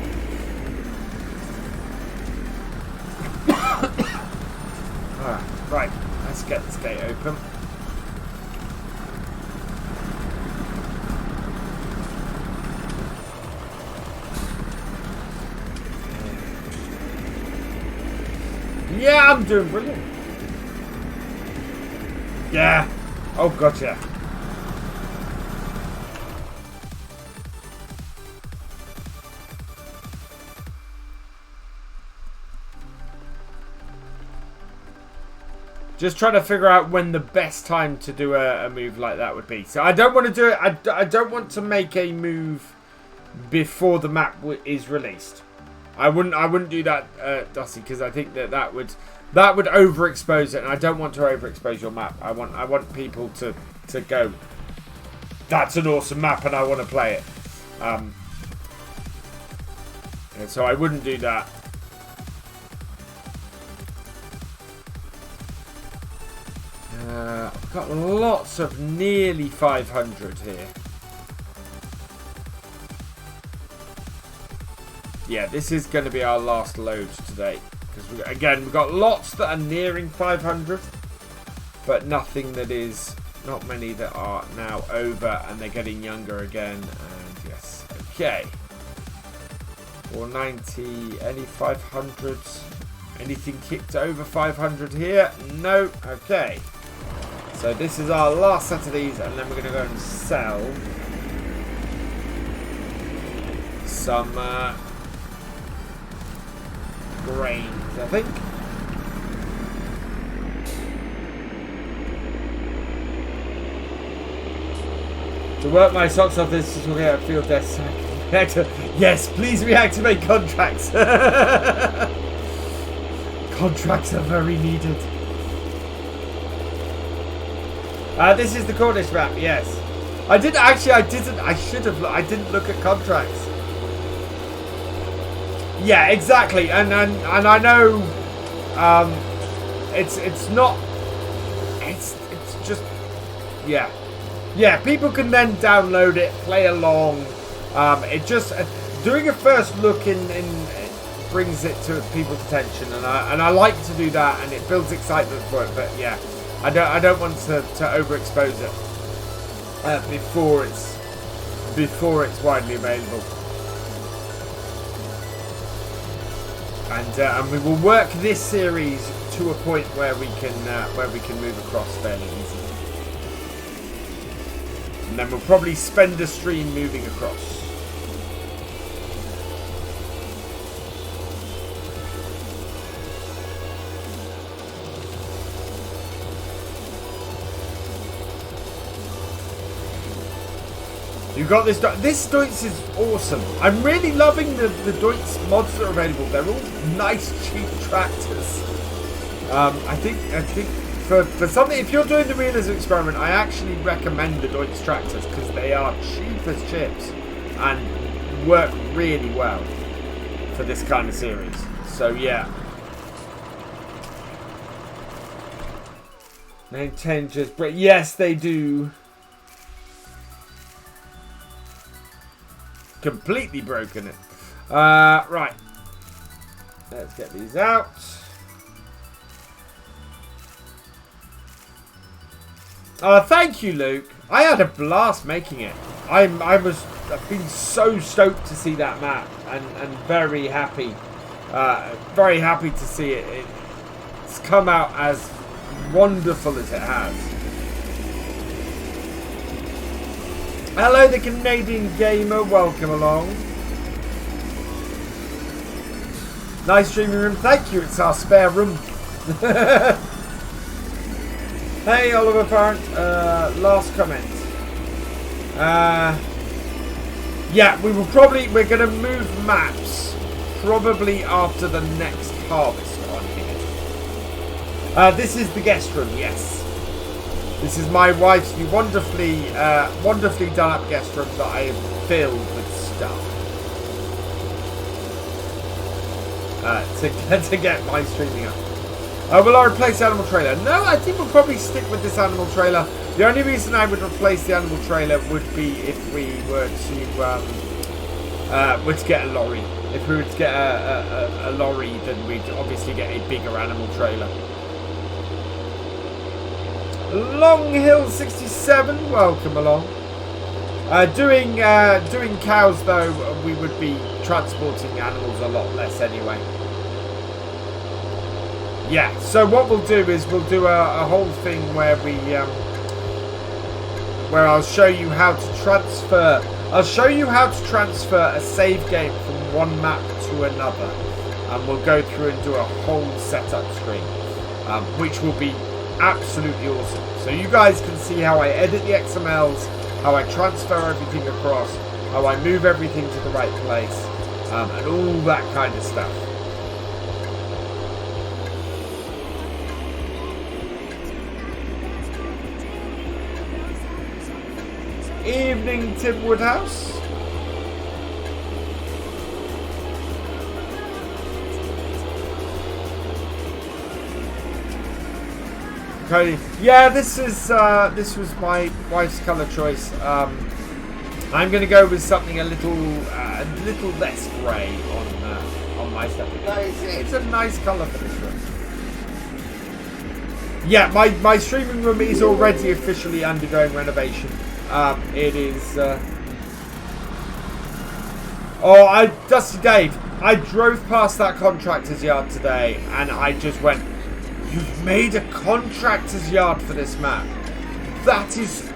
Right, let's get this gate open. Yeah, I'm doing brilliant. Yeah. Oh, gotcha. Just trying to figure out when the best time to do a move like that would be. So I don't want to do it. I don't want to make a move before the map is released. I wouldn't do that, Dusty, because I think that would overexpose it, and I don't want to overexpose your map. I want people to go, that's an awesome map, and I want to play it. And so I wouldn't do that. I've got lots of nearly 500 here. Yeah, this is going to be our last load today. Because, we've got lots that are nearing 500. But nothing that is... Not many that are now over. And they're getting younger again. And yes, okay. 490. Any 500s? Anything kicked over 500 here? No. Okay. So this is our last set of these, and then we're going to go and sell some grains, I think. To work my socks off this to get a field desk. Yes, please reactivate contracts. Contracts are very needed. This is the Cornish map, yes. I didn't. I should have. I didn't look at contracts. Yeah, exactly. And I know. It's not. It's just. Yeah. Yeah. People can then download it, play along. It just doing a first look in brings it to people's attention, and I like to do that, and it builds excitement for it. But yeah. I don't want to overexpose it before it's widely available, and we will work this series to a point where we can move across fairly easily, and then we'll probably spend a stream moving across. You've got this. This Deutz is awesome. I'm really loving the Deutz mods that are available. They're all nice, cheap tractors. I think for something, if you're doing the Realism Experiment, I actually recommend the Deutz tractors because they are cheap as chips and work really well for this kind of series. So yeah. Maintain just, but yes, they do. Completely broken it. Right. Let's get these out. Thank you, Luke. I had a blast making it. I've been so stoked to see that map and very happy. Very happy to see it. It's come out as wonderful as it has. Hello, the Canadian Gamer. Welcome along. Nice streaming room. Thank you. It's our spare room. Hey, Oliver Parent. Last comment. Yeah, we're going to move maps probably after the next harvest on here. This is the guest room. Yes. This is my wife's new wonderfully done up guest room that I have filled with stuff to get my streaming up. Will I replace the animal trailer? No, I think we'll probably stick with this animal trailer. The only reason I would replace the animal trailer would be if we were to get a lorry. If we were to get a lorry, then we'd obviously get a bigger animal trailer. Long Hill 67, welcome along. Doing cows though, we would be transporting animals a lot less anyway. Yeah, so what we'll do is we'll do a whole thing where where I'll show you how to transfer. I'll show you how to transfer a save game from one map to another, and we'll go through and do a whole setup screen, which will be absolutely awesome. So you guys can see how I edit the XMLs, how I transfer everything across, how I move everything to the right place, and all that kind of stuff. Evening, Tim Woodhouse. Cody. Yeah, this was my wife's colour choice. I'm going to go with something a little less grey on my stuff. It's a nice colour for this room. Yeah, my streaming room is already officially undergoing renovation. It is. Dusty Dave, I drove past that contractor's yard today, and I just went, "You've made a contractor's yard for this map. That is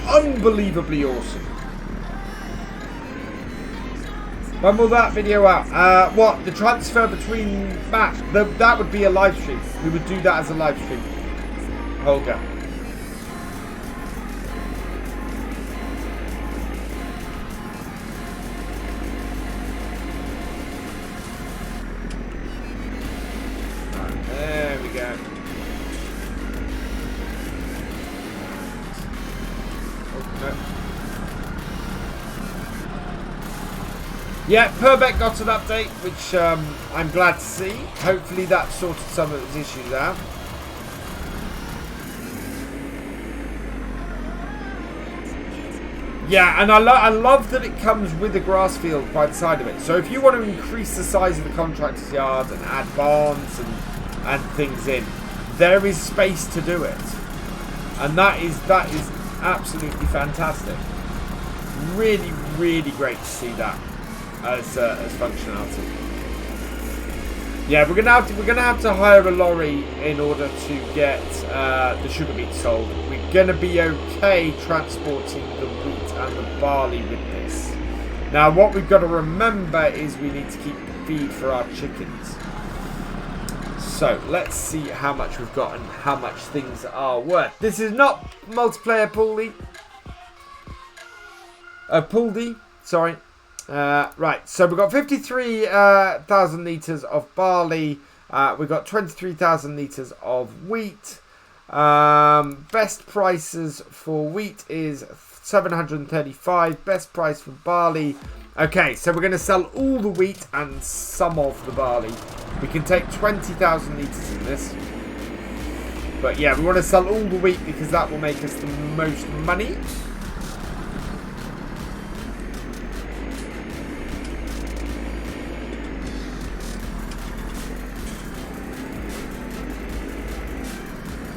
unbelievably awesome." When will that video out? What? The transfer between maps? That would be a live stream. We would do that as a live stream. Holger. There we go. Okay. Yeah, Purbeck got an update, which I'm glad to see. Hopefully that sorted some of his issues out. Yeah, and I love that it comes with a grass field by the side of it. So if you want to increase the size of the contractor's yard and add barns and things in, there is space to do it. And that is absolutely fantastic. Really, really great to see that as functionality. Yeah, we're gonna have to hire a lorry in order to get the sugar beet sold. We're gonna be okay transporting the wheat and the barley with this. Now, what we've got to remember is we need to keep feed for our chickens. So let's see how much we've got and how much things are worth. This is not multiplayer pool D. Pool D, sorry. Right, so we've got 53,000 litres of barley. We've got 23,000 litres of wheat. Best prices for wheat is 735. Best price for barley. Okay, so we're going to sell all the wheat and some of the barley. We can take 20,000 litres in this. But yeah, we want to sell all the wheat because that will make us the most money.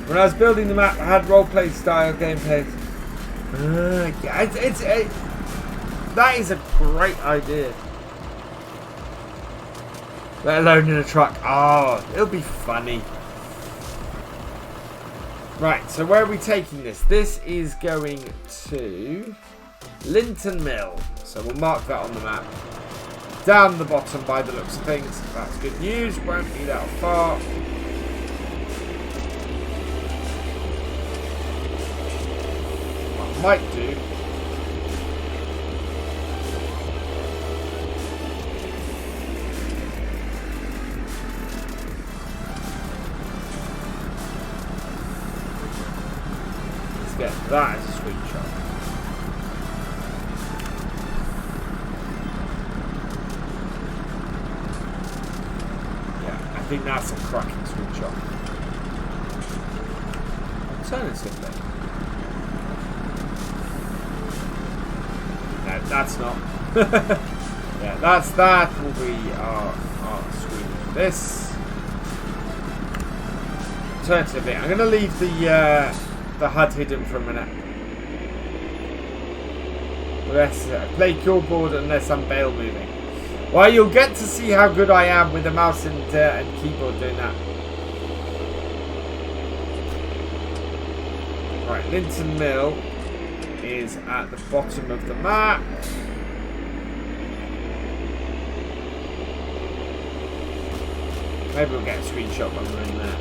When I was building the map, I had roleplay style gameplay. Yeah, that is a great idea. Let alone in a truck. Oh, it'll be funny. Right, so where are we taking this? This is going to Linton Mill. So we'll mark that on the map. Down the bottom by the looks of things. That's good news. Won't be that far. Might do. Let's get that as a sweet shot. Yeah, I think that's a cracking sweet shot. Alternatively. No, that's not. Yeah, that will be our screen for this. Alternatively, I'm going to leave the HUD hidden for a minute. Let's play keyboard unless I'm bail moving. Well, you'll get to see how good I am with the mouse and keyboard doing that. Right, Linton Mill is at the bottom of the map. Maybe we'll get a screenshot when we're in there.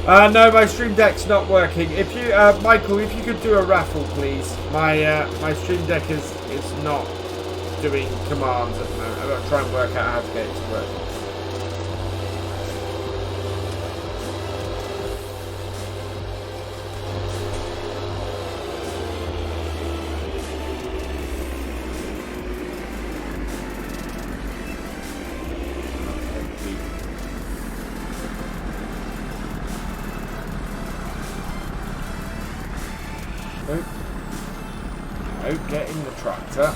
No, my stream deck's not working. If you, Michael, if you could do a raffle, please. My stream deck is not doing commands at the moment. I've got to try and work out how to get it to work. Get in the tractor.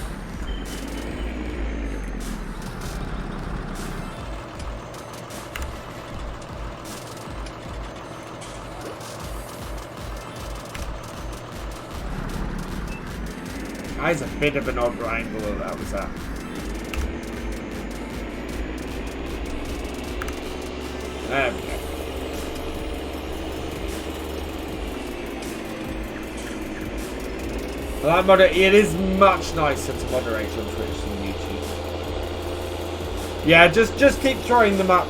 That's a bit of an odd angle that was at. There we go. Well, it is much nicer to moderate on Twitch than YouTube. Yeah, just keep throwing them up.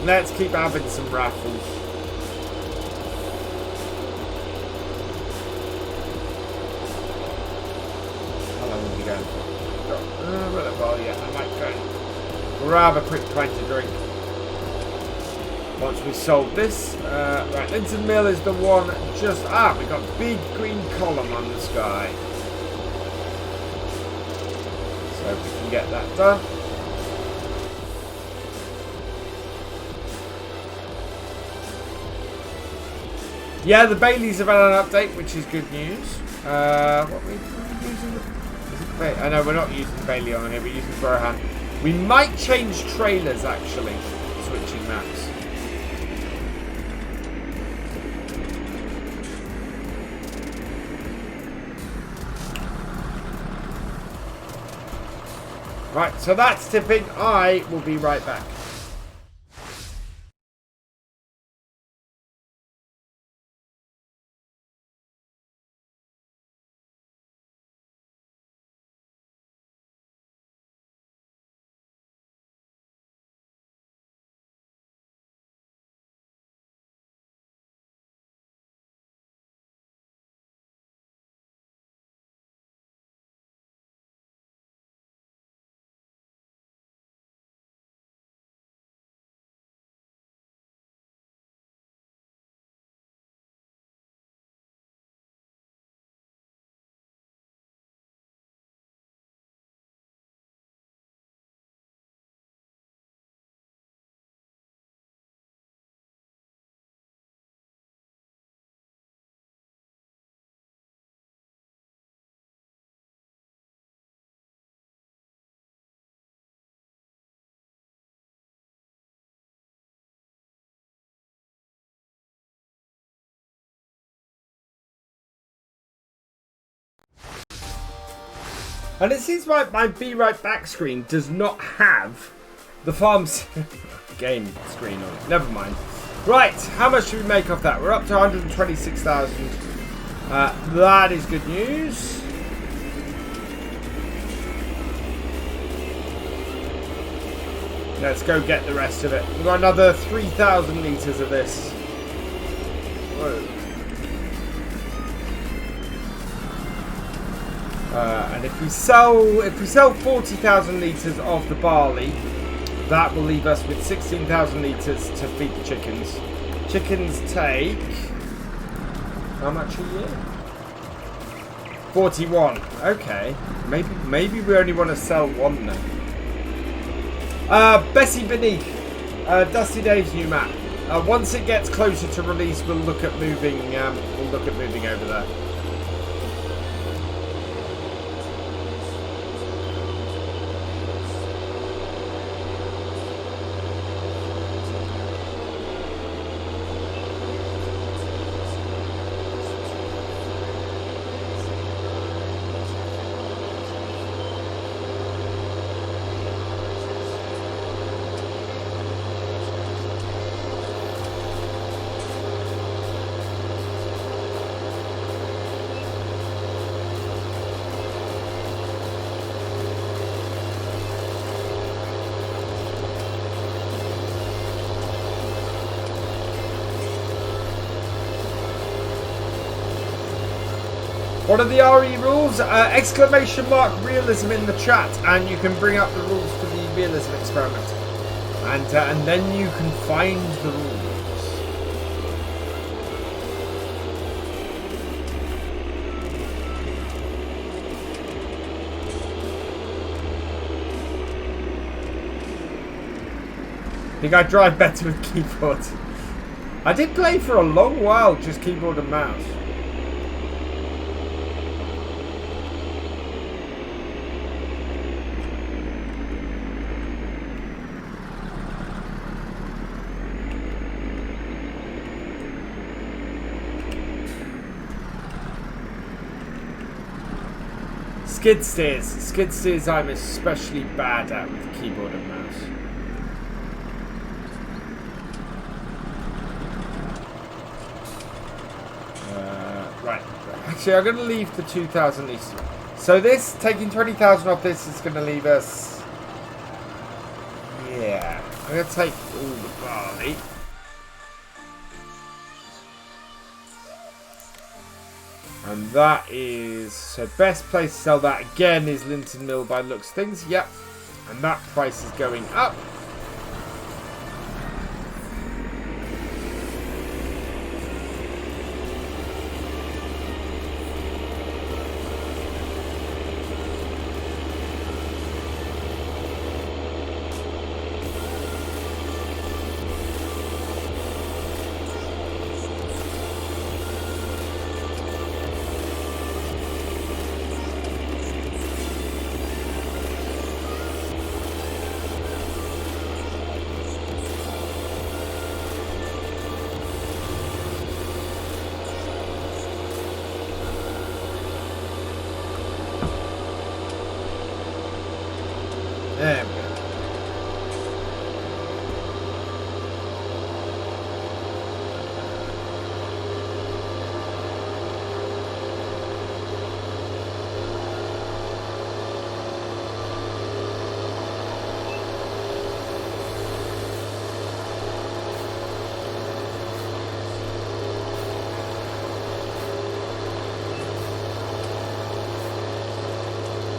Let's keep having some raffles. How long are we going for? Well, yeah, I might go and grab a quick pint of drink. Once we sold this, right, Linton Mill is the one just, we got a big green column on the sky. So if we can get that done. Yeah, the Baileys have had an update, which is good news. What are we using? Is it Bailey? I know we're not using Bailey on here, we're using Brohan. We might change trailers actually, switching maps. Right, so that's tipping. I will be right back. And it seems like my Be Right Back screen does not have the farm's game screen on it. Never mind. Right, how much do we make off that? We're up to 126,000. That is good news. Let's go get the rest of it. We've got another 3,000 litres of this. Whoa. And if we sell 40,000 litres of the barley, that will leave us with 16,000 litres to feed the chickens. Chickens take how much a year? 41. Okay, maybe we only want to sell one then. Bessie Beneath, Dusty Dave's new map. Once it gets closer to release, we'll look at moving. Over there. What are the RE rules? Exclamation mark realism in the chat, and you can bring up the rules for the realism experiment, and then you can find the rules. I think I drive better with keyboard. I did play for a long while just keyboard and mouse. Skid steers. Skid steers I'm especially bad at with keyboard and mouse. Right. Actually, I'm going to leave the 2,000 each. So this, taking 20,000 off this is going to leave us... Yeah. I'm going to take all the barley. And that is... So best place to sell that again is Linton Mill by looks things. Yep. And that price is going up. There we go.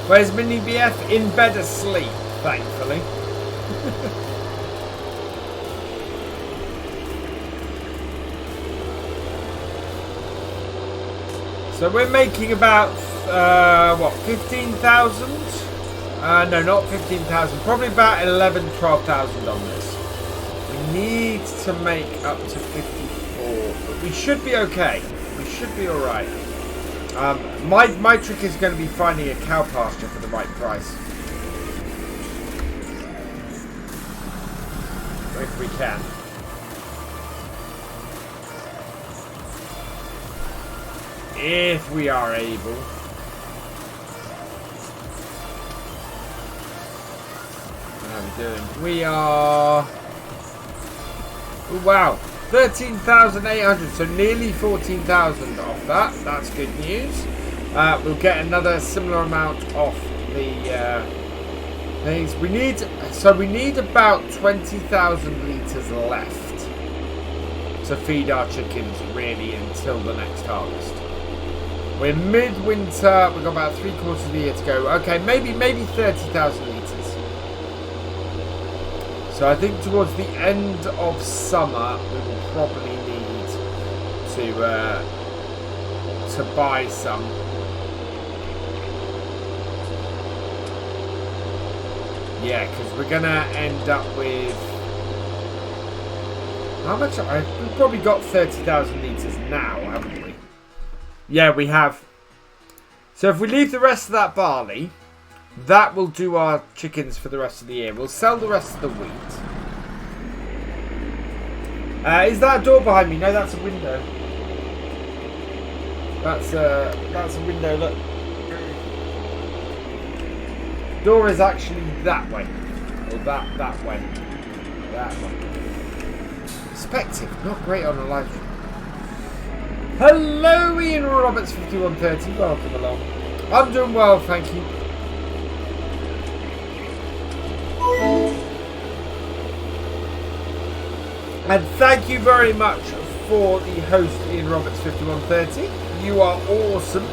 Where's Mini BF? In bed asleep, thankfully. So we're making about, what, 15,000? No, not 15,000. Probably about 11,000, 12,000 on this. We need to make up to 54. But we should be okay. We should be alright. My trick is going to be finding a cow pasture for the right price. If we can. If we are able. How are we doing? We are... Oh, wow. 13,800, so nearly 14,000 off that. That's good news. We'll get another similar amount off the things. We need about 20,000 litres left to feed our chickens really until the next harvest. We're mid-winter. We've got about 3/4 of the year to go. Okay, maybe 30,000 litres. So I think towards the end of summer we will probably need to buy some. Yeah, because we're gonna end up with how much? We've probably got 30,000 litres now, haven't we? Yeah, we have. So if we leave the rest of that barley, that will do our chickens for the rest of the year. We'll sell the rest of the wheat. Is that a door behind me? No, that's a window. That's a window, look. Door is actually that way. Or that way. That way. Perspective, not great on a live stream. Hello, Ian Roberts 5130. Welcome along. I'm doing well, thank you. And thank you very much for the host, Ian Roberts 5130. You are awesome.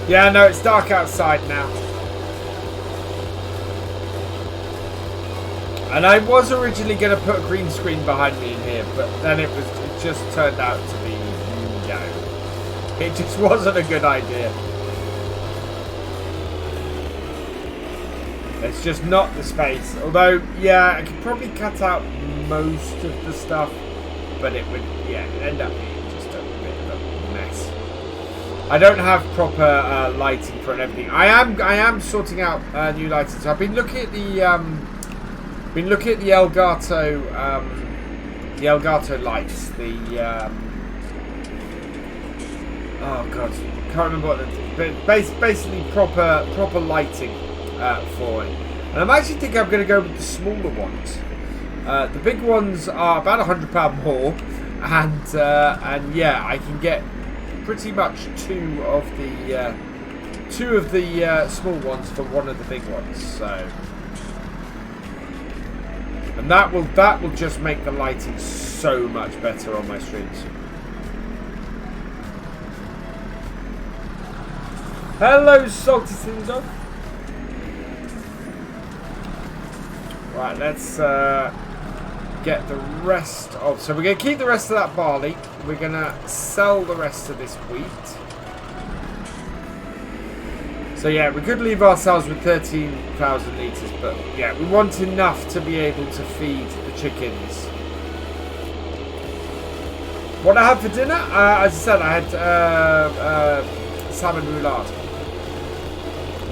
Yeah, no, it's dark outside now. And I was originally going to put a green screen behind me in here, but then it just turned out to be no. It just wasn't a good idea. It's just not the space. Although, yeah, I could probably cut out most of the stuff, but it would, yeah, end up being just a bit of a mess. I don't have proper lighting for everything. I am sorting out new lighting. So I've been looking at the Elgato lights. Oh god, can't remember what but basically proper lighting for it. And I'm actually thinking I'm going to go with the smaller ones. The big ones are about £100 more, and yeah, I can get pretty much two of the small ones for one of the big ones. So, and that will just make the lighting so much better on my streams. Hello, Salty Cinder. Right, let's get the rest of... So we're going to keep the rest of that barley. We're going to sell the rest of this wheat. So yeah, we could leave ourselves with 13,000 litres, but yeah, we want enough to be able to feed the chickens. What I had for dinner? As I said, I had salmon roulade.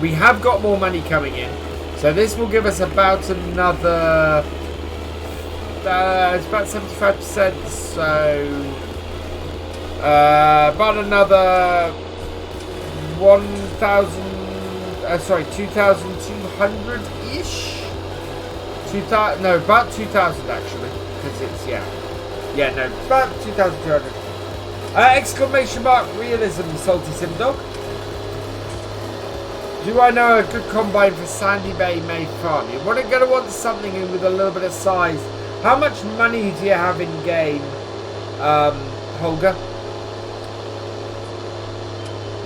We have got more money coming in. So this will give us about another... it's about 75%, so... about another... 2,200-ish? No, about 2,000 actually. Because it's, yeah, no, about 2,200. Exclamation mark, realism, Salty Simdog. Do I know a good combine for Sandy Bay May Farm? You're going to want something with a little bit of size. How much money do you have in game, Holger?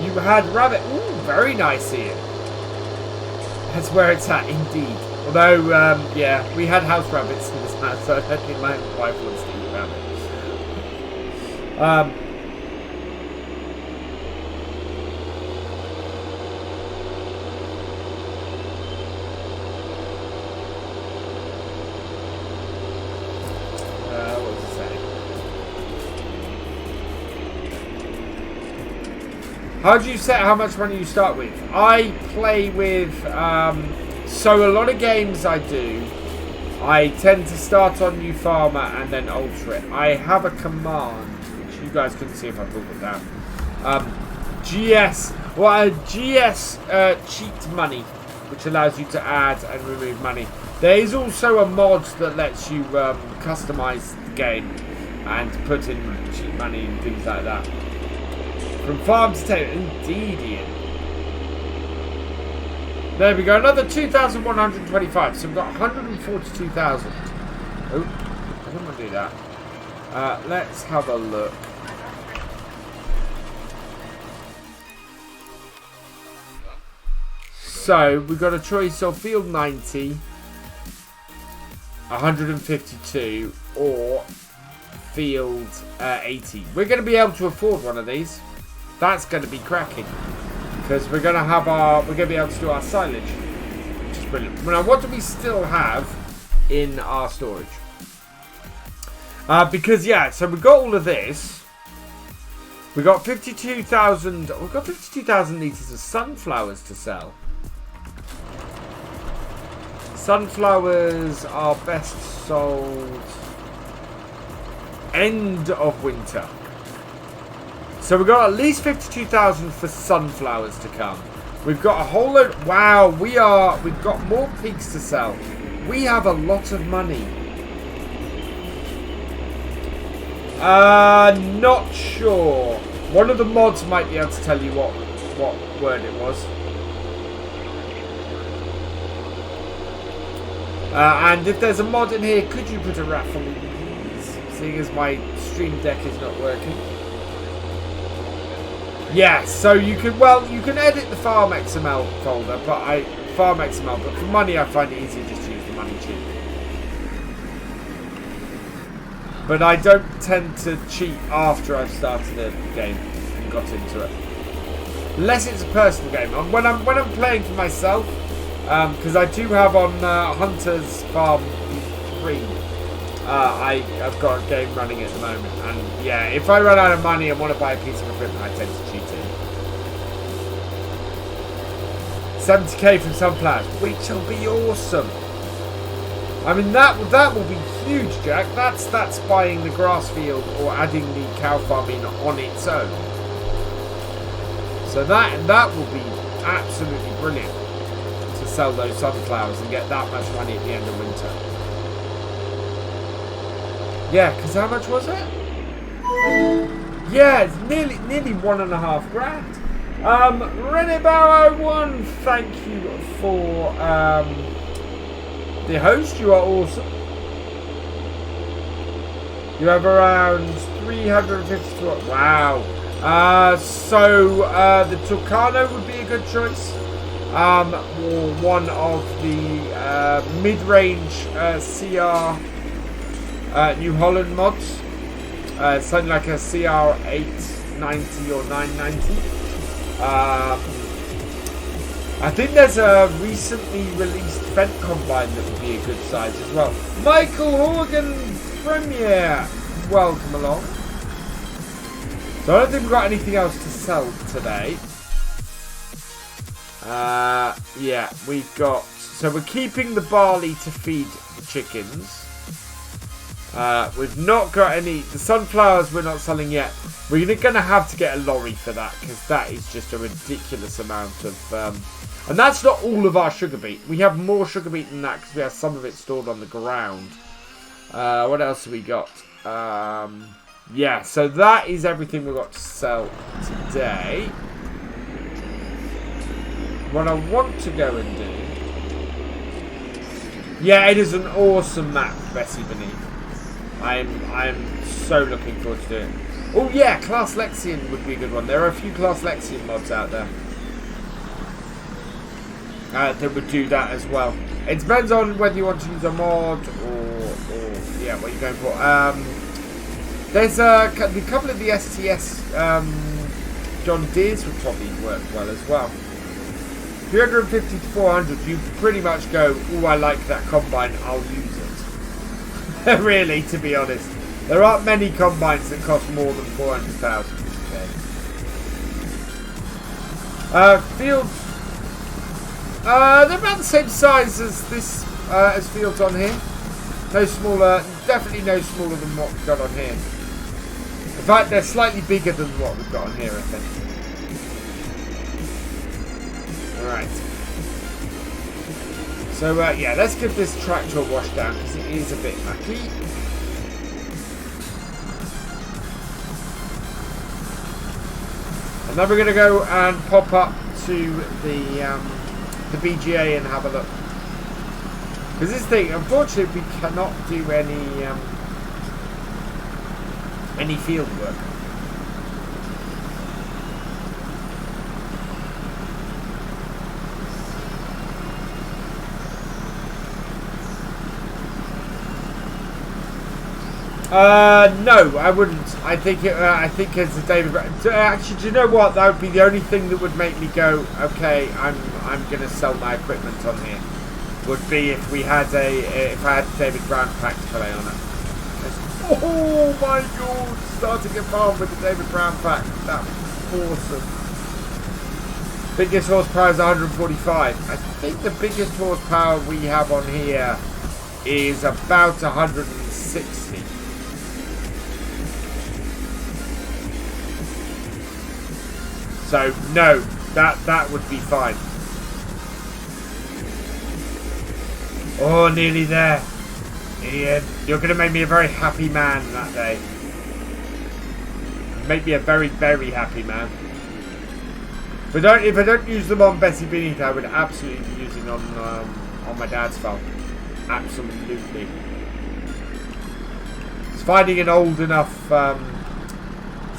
You had rabbit. Ooh, very nice, Ian. That's where it's at, indeed. Although, yeah, we had house rabbits in this house, so I don't think my wife wants to eat rabbits. How do you set how much money you start with? I play with, so a lot of games I do, I tend to start on New Farmer and then alter it. I have a command, which you guys couldn't see if I pulled it down. GS cheat money, which allows you to add and remove money. There is also a mod that lets you customize the game and put in cheat money and things like that. From farm to table, indeed, Ian. There we go, another 2,125. So we've got 142,000. Oh, I don't want to do that. Let's have a look. So we've got a choice of field 90, 152, or field 80. We're going to be able to afford one of these. That's going to be cracking because we're going to be able to do our silage, which is brilliant. Now, what do we still have in our storage? Because yeah, so we've got all of this. We've got 52,000. We've got 52,000 litres of sunflowers to sell. Sunflowers are best sold end of winter. So we've got at least 52,000 for sunflowers to come. We've got a whole load. Wow, we've got more pigs to sell. We have a lot of money. Not sure. One of the mods might be able to tell you what word it was. And if there's a mod in here, could you put a raffle in, please? Seeing as my stream deck is not working. Yeah, so you can, well, you can edit the farm XML folder, but farm XML, but for money I find it easier just to use the money cheat. But I don't tend to cheat after I've started a game and got into it. Unless it's a personal game. When I'm playing for myself, because I do have on Hunter's Farm 3, I've got a game running at the moment, and yeah, if I run out of money and want to buy a piece of equipment, I tend to cheat it. 70k from Sunflowers, which will be awesome. I mean, that will be huge, Jack. That's buying the grass field or adding the cow farm in on its own. So that will be absolutely brilliant to sell those sunflowers and get that much money at the end of winter. Yeah, because how much was it? Yeah, it's nearly 1.5 grand. Renibao01, thank you for the host. You are awesome. You have around 350. Wow. So the Tucano would be a good choice. Or one of the mid-range CR New Holland mods. Something like a CR 890 or 990. I think there's a recently released Fent Combine that would be a good size as well. Michael Horgan Premier, welcome along. So I don't think we've got anything else to sell today. Yeah, we've got... So we're keeping the barley to feed the chickens. We've not got any... The sunflowers we're not selling yet. We're going to have to get a lorry for that, because that is just a ridiculous amount of... and that's not all of our sugar beet. We have more sugar beet than that, because we have some of it stored on the ground. What else have we got? Yeah, so that is everything we've got to sell today. What I want to go and do... Yeah, it is an awesome map, Bessie Beneath. I'm so looking forward to doing it. Oh yeah, Class Lexian would be a good one. There are a few Class Lexian mods out there that would do that as well. It depends on whether you want to use a mod or yeah, what you're going for. There's a couple of the STS John Deere's would probably work well as well. 350 to 400, you pretty much go, oh, I like that combine, I'll use it. Really, to be honest. There aren't many combines that cost more than 400,000. Fields. They're about the same size as this, as fields on here. No smaller, definitely no smaller than what we've got on here. In fact, they're slightly bigger than what we've got on here, I think. Alright. So, yeah, let's give this tractor a wash down, because it is a bit mucky. And then we're going to go and pop up to the BGA and have a look. Because this thing, unfortunately, we cannot do any field work. No, I wouldn't. I think it's a David. Actually, do you know what? That would be the only thing that would make me go, okay, I'm gonna sell my equipment on here. Would be if we had if I had David Brown pack to play on it. Oh my God! Starting a farm with the David Brown pack. That's awesome. Biggest horsepower is 145. I think the biggest horsepower we have on here is about 160. So no, that would be fine. Oh, nearly there. Ian, you're going to make me a very happy man that day. Make me a very, very happy man. But if I don't use them on Bessie Beneath, I would absolutely be using on my dad's farm. Absolutely. It's finding an old enough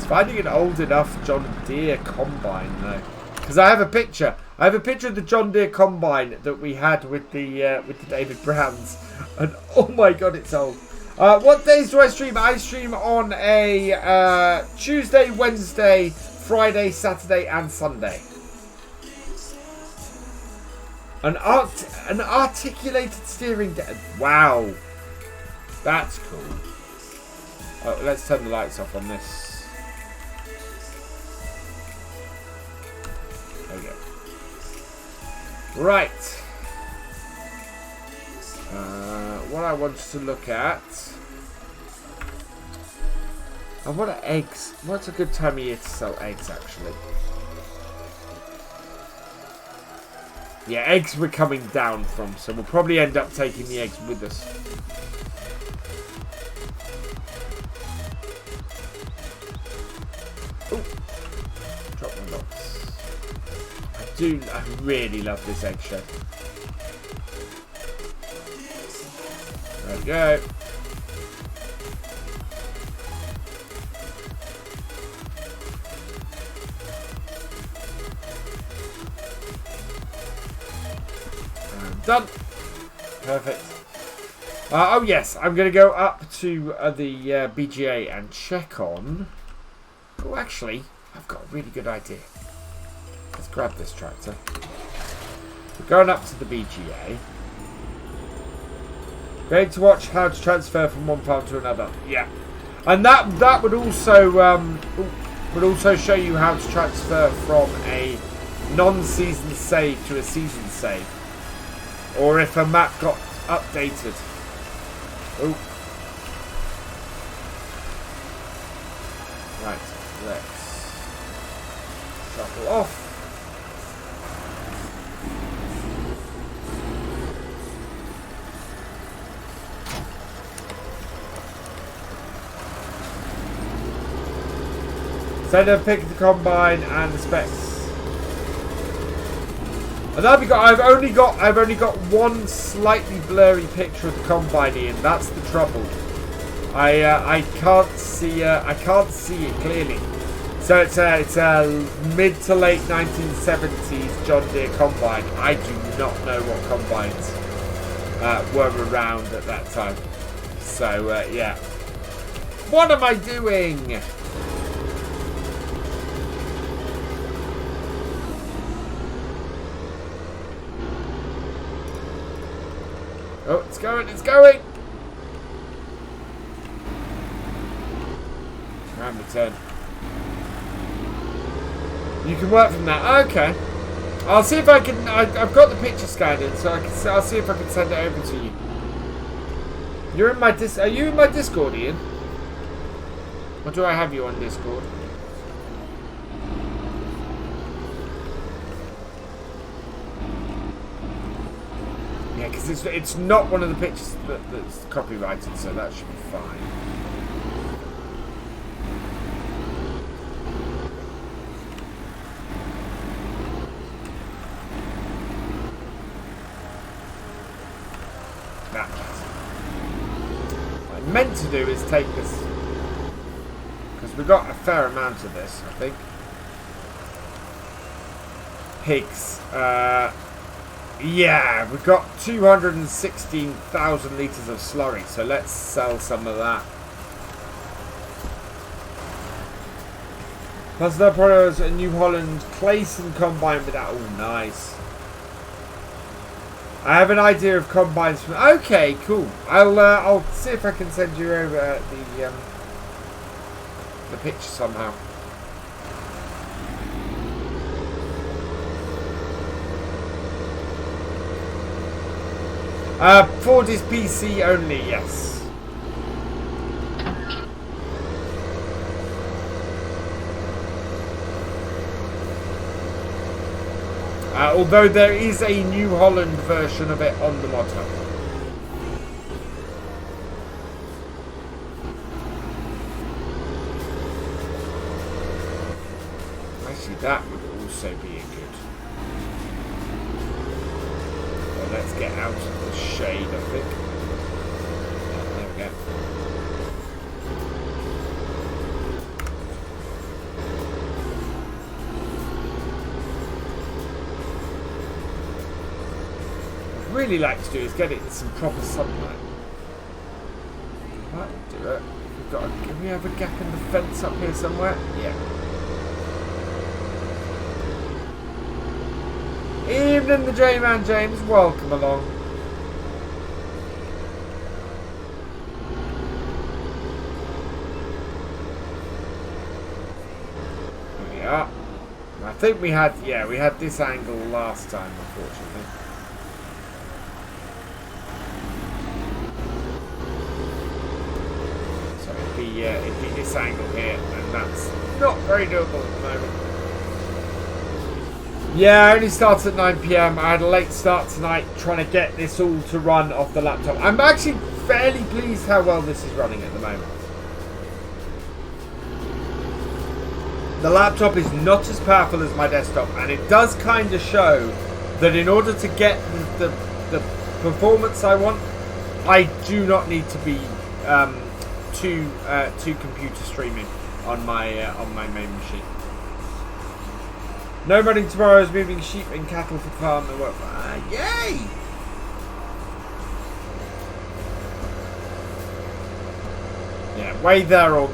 It's finding an old enough John Deere combine though, because I have a picture. I have a picture of the John Deere combine that we had with the David Browns, and oh my god, it's old. What days do I stream? I stream on a Tuesday, Wednesday, Friday, Saturday, and Sunday. An articulated steering deck. Wow, that's cool. Oh, let's turn the lights off on this. There we go. Right. What I wanted to look at. What are eggs? What's a good time of year to sell eggs, actually? Yeah, eggs we're coming down from, so we'll probably end up taking the eggs with us. Ooh. Drop my box. I really love this egg shed. There we go. Done. Perfect. Oh yes, I'm going to go up to the BGA and check on... Oh, actually, I've got a really good idea. Let's grab this tractor. We're going up to the BGA. Going to watch how to transfer from one farm to another. Yeah. And that would also show you how to transfer from a non-season save to a season save. Or if a map got updated. Oh. Right, let's shuffle off. So then pick the combine and the specs. And that'd be good. I've only got one slightly blurry picture of the combine, Ian. That's the trouble. I can't see it clearly. So it's a mid to late 1970s John Deere combine. I do not know what combines were around at that time. So yeah. What am I doing? Oh, it's going, it's going! Round the turn. You can work from that. Okay. I'll see if I can... I've got the picture scanned in, so I'll see if I can send it over to you. You're in my Are you in my Discord, Ian? Or do I have you on Discord? Yeah, because it's not one of the pictures that's copyrighted, so that should be fine. That. What I meant to do is take this, because we've got a fair amount of this, I think. Pigs. Yeah, we've got 216,000 litres of slurry, so let's sell some of that. Plus the products a New Holland Clayson combine with that. Oh, nice. I have an idea of combines from... Okay, cool. I'll see if I can send you over the picture somehow. Ford is PC only, yes. Although there is a New Holland version of it on the mod hub. Actually, that would also be a good... Well, let's get out of the shade, I think. There we go. really like to do is get it in some proper sunlight. Might do it. Can we have a gap in the fence up here somewhere? Yeah. Evening, the J-Man James. Welcome along. Here we are. I think we had this angle last time, unfortunately. So it'd be this angle here, and that's not very doable at the moment. Yeah, I only started at 9 PM. I had a late start tonight trying to get this all to run off the laptop. I'm actually fairly pleased how well this is running at the moment. The laptop is not as powerful as my desktop, and it does kind of show that in order to get the performance I want, I do not need to be to computer streaming on my main machine. No running tomorrow is moving sheep and cattle for farm and work. Yay! Yeah, way there or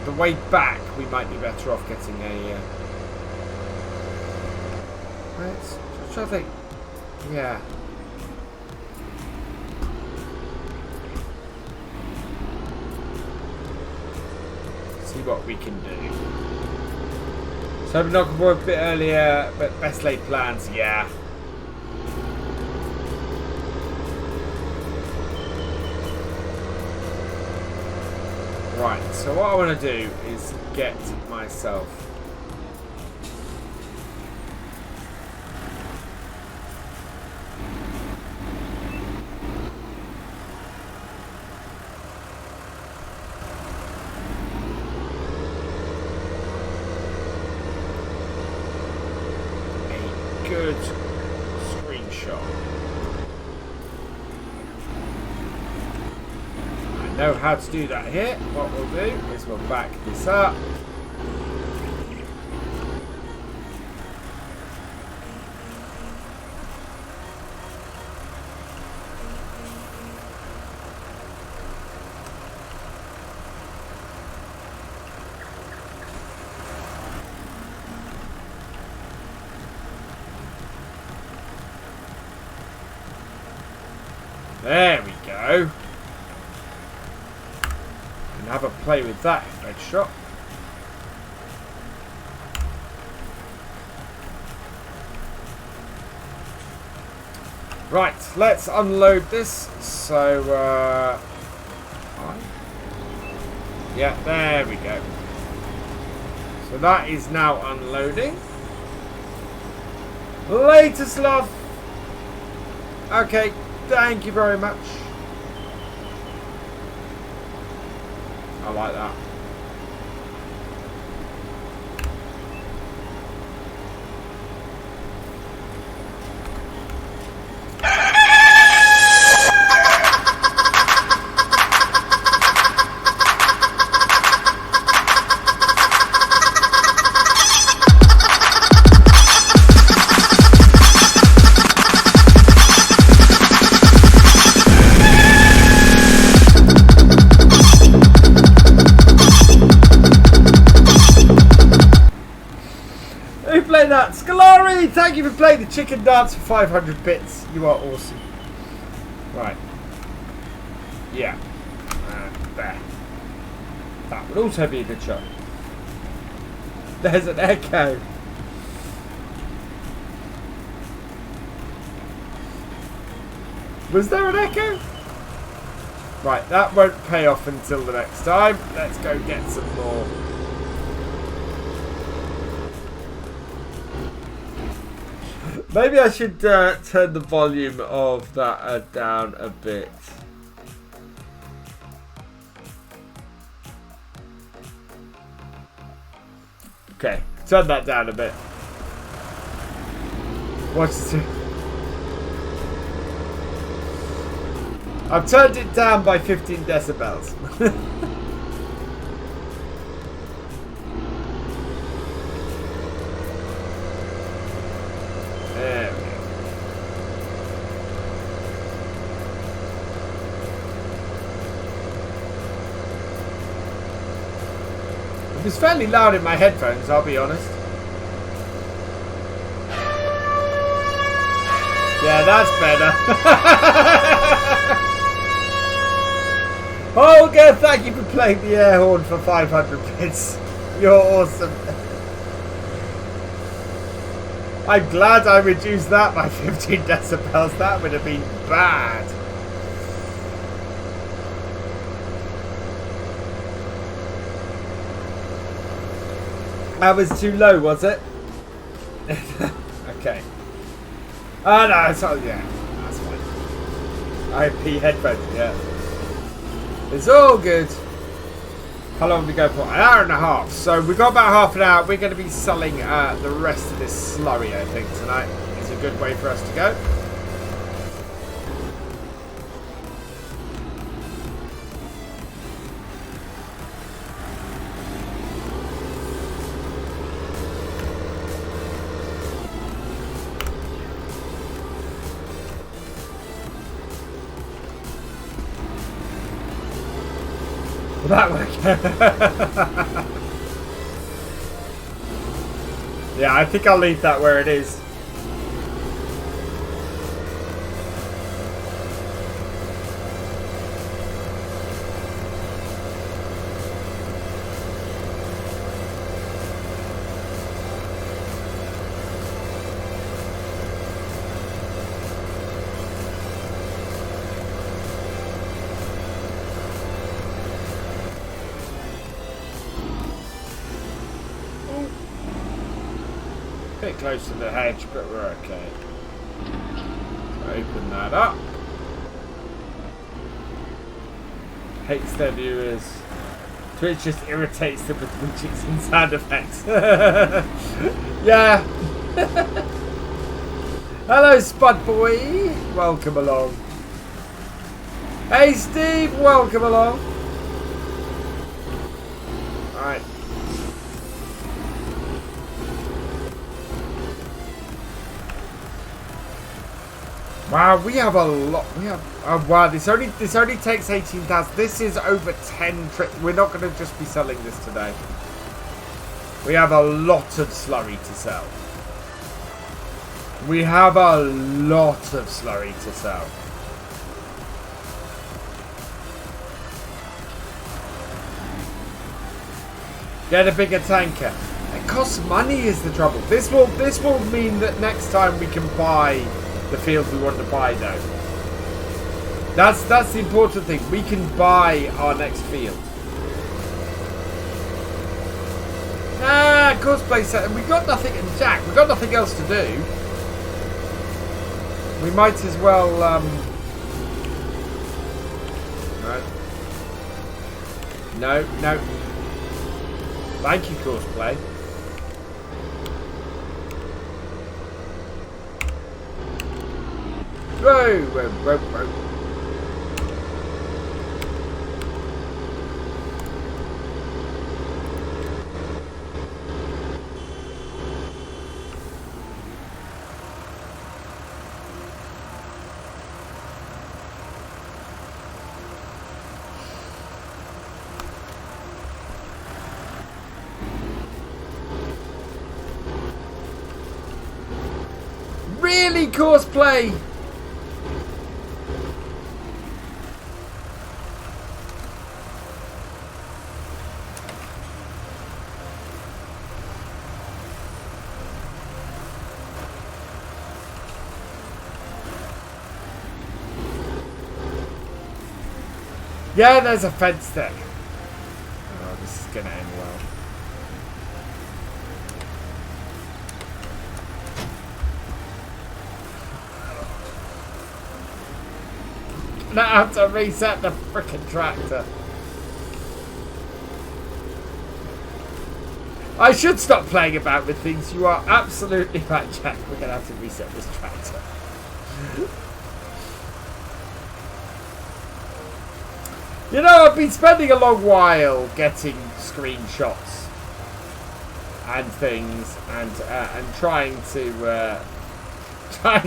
the way back, we might be better off getting a. Let's try to think. Yeah. See what we can do. So I'm not going a bit earlier, but best laid plans, yeah. Right, so what I want to do is get myself a good screenshot. Know how to do that here. What we'll do is we'll back this up. There we go. Have a play with that red shot. Right, let's unload this. So, yeah, there we go. So that is now unloading. Latest love. Okay, thank you very much. I like that. That Scalari, thank you for playing the chicken dance for 500 bits. You are awesome. Right. Yeah. There. That would also be a good shot. There's an echo. Was there an echo? Right, that won't pay off until the next time. Let's go get some more. Maybe I should turn the volume of that down a bit. Okay, turn that down a bit. Watch this. I've turned it down by 15 decibels. There we go. was fairly loud in my headphones, I'll be honest. Yeah, that's better. Holger, thank you for playing the air horn for 500 bits. You're awesome. I'm glad I reduced that by 15 decibels. That would have been bad. That was too low, was it? Okay. Oh no, it's all, yeah, that's fine. IP headphones, yeah. It's all good. How long have we go for? An hour and a half. So we've got about half an hour. We're going to be selling the rest of this slurry, I think, tonight. Is a good way for us to go. That work. Yeah, I think I'll leave that where it is. Close to the hedge, but we're okay. Open that up. Hates their viewers. Twitch just irritates them with widgets and sound effects. Yeah. Hello, Spud Boy. Welcome along. Hey, Steve. Welcome along. All right. Wow, we have a lot. We have. Oh wow, this only takes 18,000. This is over 10 trips. We're not going to just be selling this today. We have a lot of slurry to sell. We have a lot of slurry to sell. Get a bigger tanker. It costs money is the trouble. This will mean that next time we can buy the fields we want to buy though. That's the important thing. We can buy our next field. Nah, cosplay set. We've got nothing in Jack. We've got nothing else to do. We might as well right. No. Thank you, cosplay. Whoa. Really, cosplay? Yeah, there's a fence there. Oh, this is gonna end well. Now I have to reset the frickin' tractor. I should stop playing about with things. You are absolutely right, Jack. We're gonna have to reset this tractor. You know, I've been spending a long while getting screenshots and things, and trying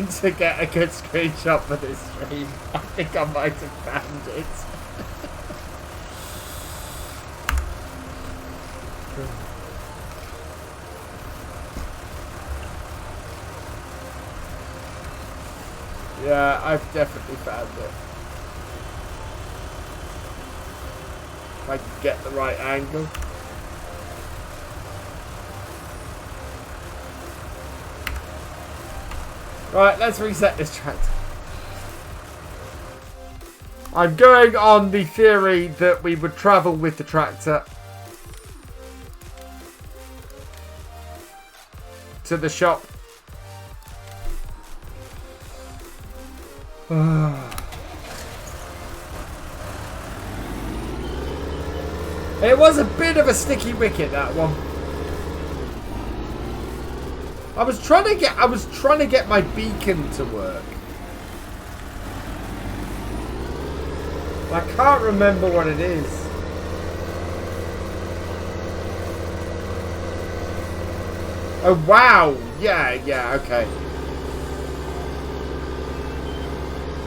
to get a good screenshot for this stream. I think I might have found it. Yeah, I've definitely found it. If I can get the right angle. Right, let's reset this tractor. I'm going on the theory that we would travel with the tractor to the shop. It was a bit of a sticky wicket, that one. I was trying to get my beacon to work. I can't remember what it is. Oh wow! Yeah, okay.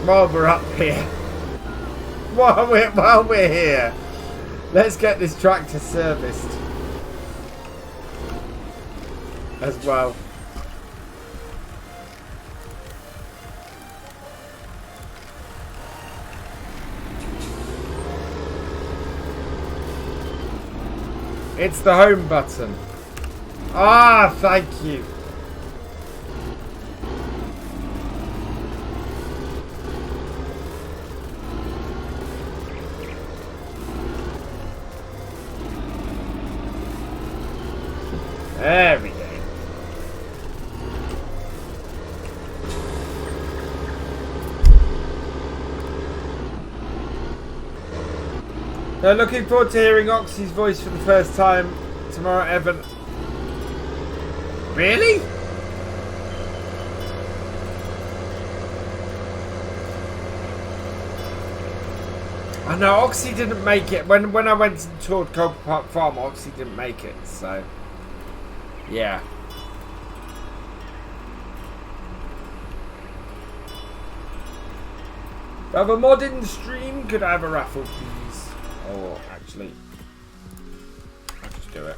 While we're up here, while we're here, let's get this tractor serviced as well. It's the home button. Ah, thank you. There we go. Now, looking forward to hearing Oxy's voice for the first time tomorrow, Evan. Really? I know Oxy didn't make it. When I went and toured Galcomp Farm, Oxy didn't make it, so yeah. If I have a mod in the stream, could I have a raffle, please? Or actually, I'll just do it.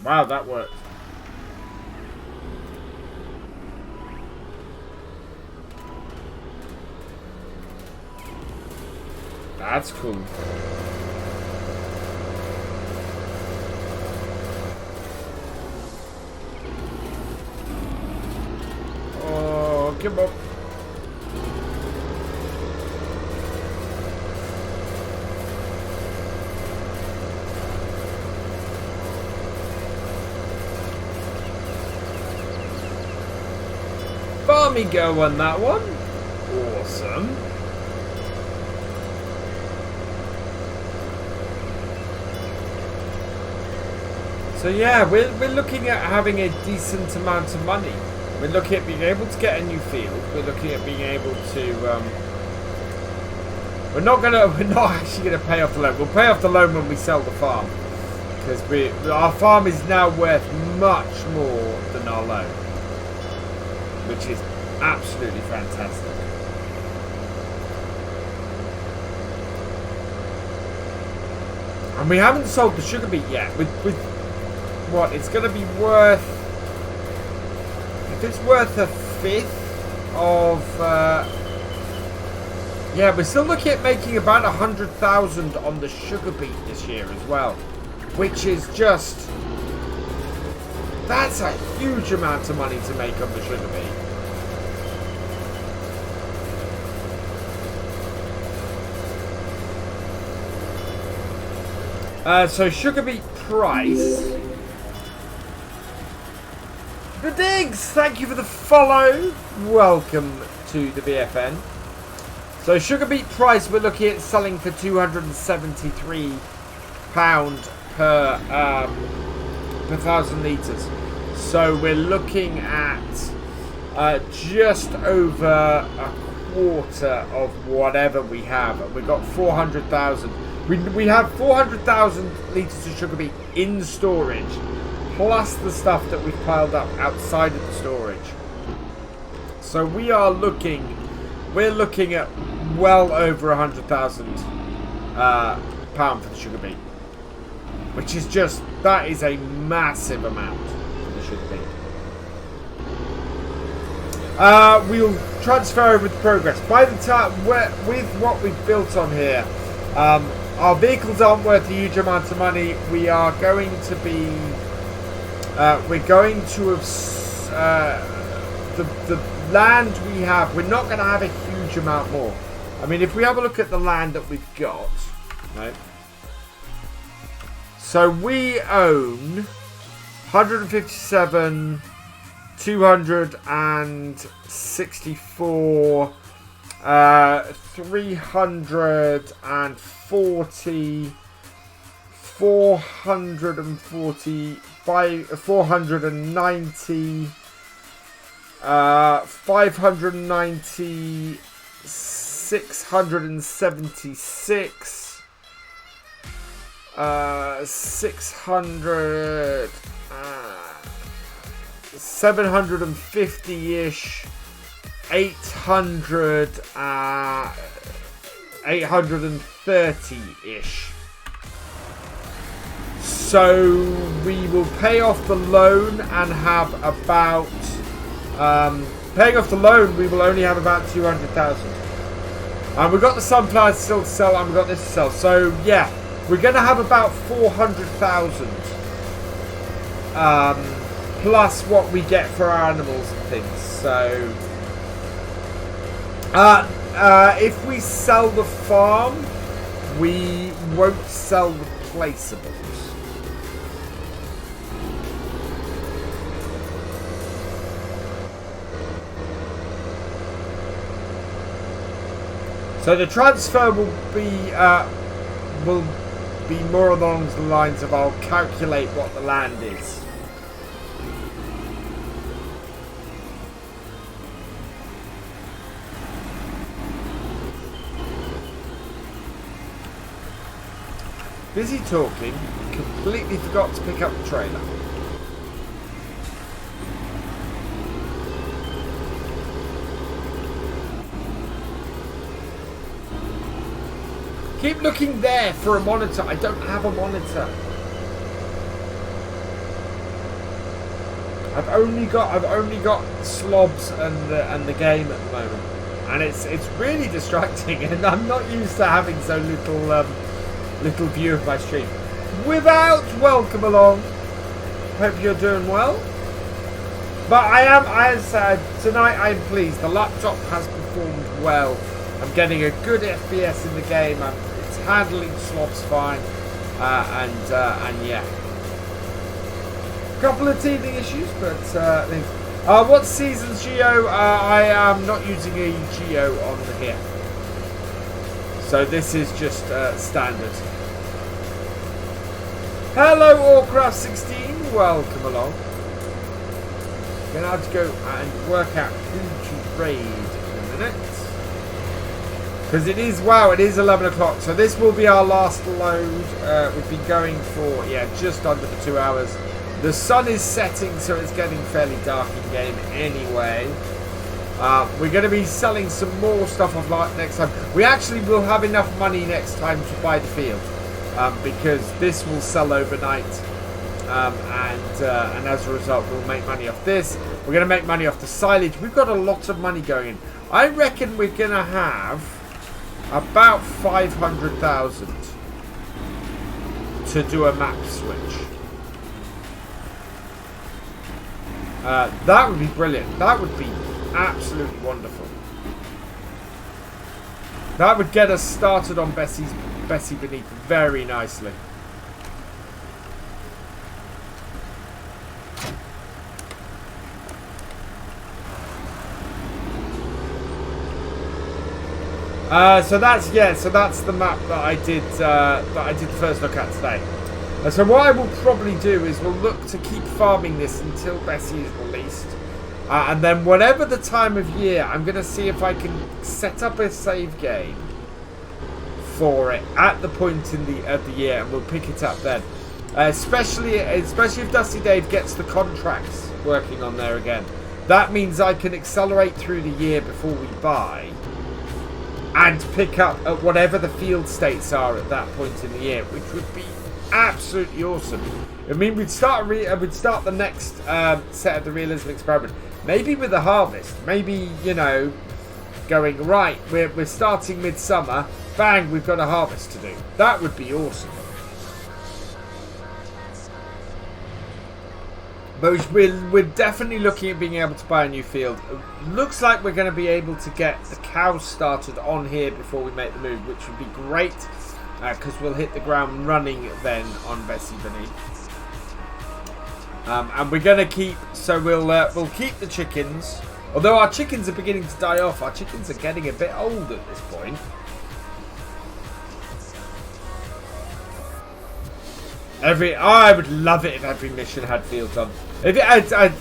Wow, that worked. That's cool. Oh, come on. Farmy girl won that one. Awesome. So yeah, we're looking at having a decent amount of money. We're looking at being able to get a new field. We're looking at being able to. We're not actually gonna pay off the loan. We'll pay off the loan when we sell the farm, because our farm is now worth much more than our loan, which is absolutely fantastic. And we haven't sold the sugar beet yet. With what it's going to be worth, if it's worth a fifth of, yeah, we're still looking at making about 100,000 on the sugar beet this year as well, which is just, that's a huge amount of money to make on the sugar beet. So sugar beet price. The Diggs, thank you for the follow. Welcome to the BFN. So sugar beet price, we're looking at selling for £273 per 1,000 litres. So we're looking at just over a quarter of whatever we have. We've got 400,000. We have 400,000 litres of sugar beet in storage, plus the stuff that we've piled up outside of the storage. So we're looking at well over 100,000 £1 for the sugar beet. Which is just, that is a massive amount for the sugar beet. We'll transfer over the progress. By the time, with what we've built on here, our vehicles aren't worth a huge amount of money. We are going to be, we're going to have, the land we have, we're not going to have a huge amount more. I mean, if we have a look at the land that we've got, right? So we own 157, 264, 340, 440, 490, 590, 676, 600, 750-ish, 800, 830-ish. So we will pay off the loan and have about, paying off the loan, we will only have about 200,000. And we've got the sunflowers still to sell, and we've got this to sell. So yeah, we're going to have about 400,000. Plus what we get for our animals and things. So if we sell the farm, we won't sell the placeables. So the transfer will be more along the lines of I'll calculate what the land is. Busy talking, completely forgot to pick up the trailer. Keep looking there for a monitor. I don't have a monitor. I've only got slobs and the game at the moment, and it's really distracting, and I'm not used to having so little view of my stream. Without, welcome along. Hope you're doing well. But as tonight I'm pleased. The laptop has performed well. I'm getting a good FPS in the game. It's handling slobs fine, and yeah. A couple of teething issues, but things. What season's Geo? I am not using a Geo on here, so this is just standard. Hello, Warcraft16. Welcome along. Gonna have to go and work out who to raid in a minute. Because it is 11 o'clock, so this will be our last load. We've been going for, just under the 2 hours. The sun is setting, so it's getting fairly dark in game anyway. We're going to be selling some more stuff off next time. We actually will have enough money next time to buy the field, because this will sell overnight. And as a result, we'll make money off this. We're going to make money off the silage. We've got a lot of money going in. I reckon we're going to have about 500,000 to do a map switch. That would be brilliant. That would be absolutely wonderful. That would get us started on Bessie Beneath very nicely. So that's the map that I did the first look at today. So what I will probably do is we'll look to keep farming this until Bessie is released, and then whatever the time of year, I'm going to see if I can set up a save game for it at the point of the year, and we'll pick it up then. Especially if Dusty Dave gets the contracts working on there again. That means I can accelerate through the year before we buy. and pick up at whatever the field states are at that point in the year, which would be absolutely awesome. I mean, we'd start the next set of the Realism Experiment, maybe with a harvest, maybe, you know, going, right, we're starting midsummer, bang, we've got a harvest to do. That would be awesome. But we're definitely looking at being able to buy a new field. Looks like we're going to be able to get the cows started on here before we make the move, which would be great, because we'll hit the ground running then on Bessie Beneath. And we're going to keep, so we'll keep the chickens. Although our chickens are beginning to die off, our chickens are getting a bit old at this point. I would love it if every mission had fields on. I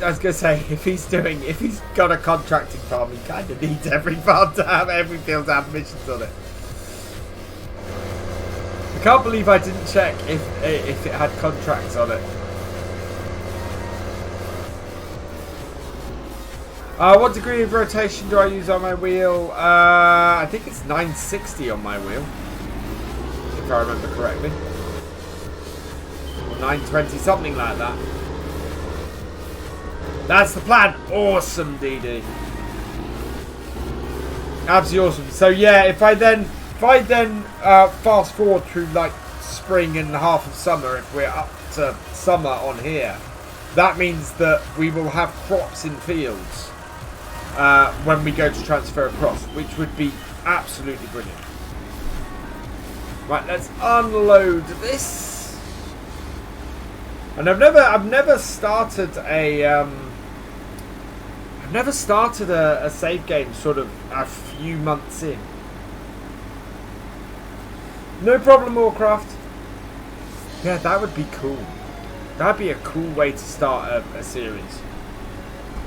was gonna say, if he's got a contracting farm, he kind of needs every farm to have every field to have missions on it. I can't believe I didn't check if it had contracts on it. What degree of rotation do I use on my wheel? I think it's 960 on my wheel, if I remember correctly. 920, something like that. That's the plan. Awesome, DD. Absolutely awesome. So yeah, if I then fast forward through like spring and half of summer, if we're up to summer on here, that means that we will have crops in fields when we go to transfer across, which would be absolutely brilliant. Right, let's unload this. And I've never started a save game sort of a few months in. No problem, Warcraft. Yeah, that would be cool. That'd be a cool way to start a series.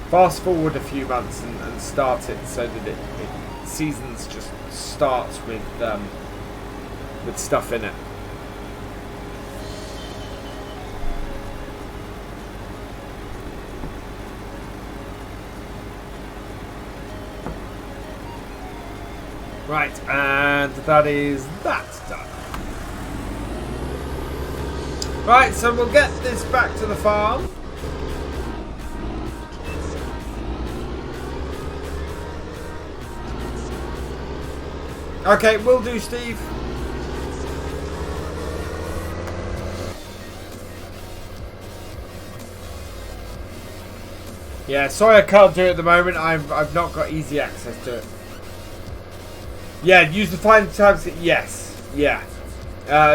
Fast forward a few months and start it so that it seasons just starts with stuff in it. Right, and that is that done. Right, so we'll get this back to the farm. Okay, will do, Steve. Yeah, sorry I can't do it at the moment. I've not got easy access to it. Yeah, use the final time scale. Yes, yeah.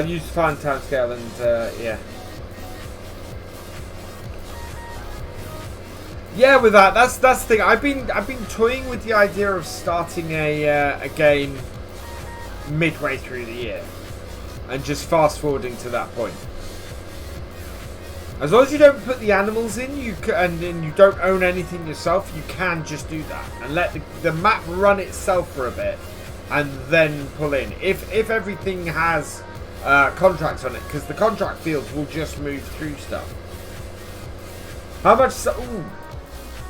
Use the final time scale and yeah. Yeah, with that, that's the thing. I've been toying with the idea of starting a game midway through the year and just fast forwarding to that point. As long as you don't put the animals in, and you don't own anything yourself, you can just do that and let the map run itself for a bit. And then pull in if everything has contracts on it, because the contract fields will just move through stuff. How much?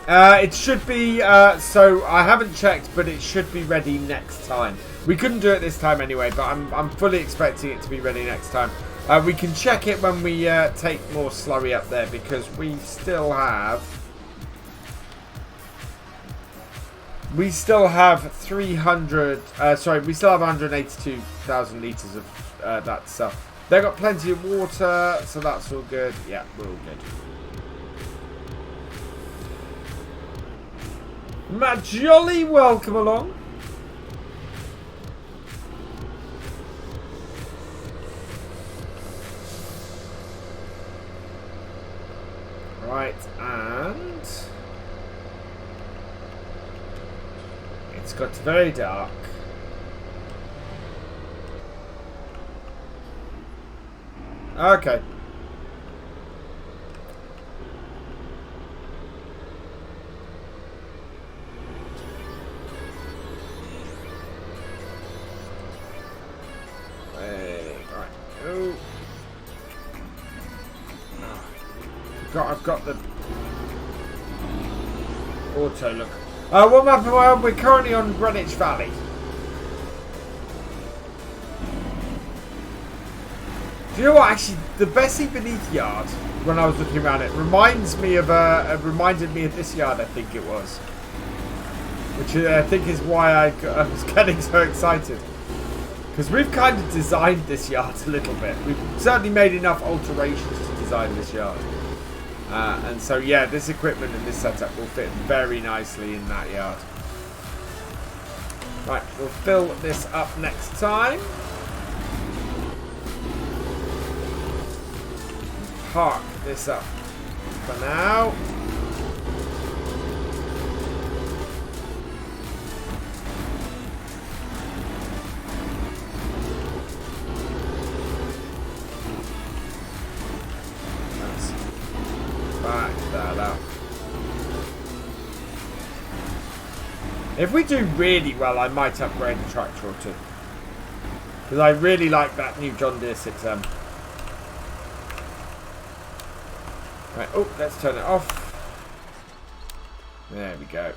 It should be. So I haven't checked, but it should be ready next time. We couldn't do it this time anyway, but I'm fully expecting it to be ready next time. We can check it when we take more slurry up there, because we still have. We still have 300, sorry, we still have 182,000 litres of that stuff. They've got plenty of water, so that's all good. Yeah, we're all good. Matt Jolly, welcome along. Right, and it's got very dark. Okay. Right. Oh. I've got the auto look. What map am I on? We're currently on Greenwich Valley. Do you know what? Actually, the Bessie Beneath yard, when I was looking around it, reminded me of this yard. I think it was, which I think is why I was getting so excited, because we've kind of designed this yard a little bit. We've certainly made enough alterations to design this yard, and so yeah, this equipment and this setup will fit very nicely in that yard. Right, we'll fill this up next time. Park this up for now. Let's back that up. If we do really well, I might upgrade the tractor or two, because I really like that new John Deere 6M. Right, oh, let's turn it off. There we go.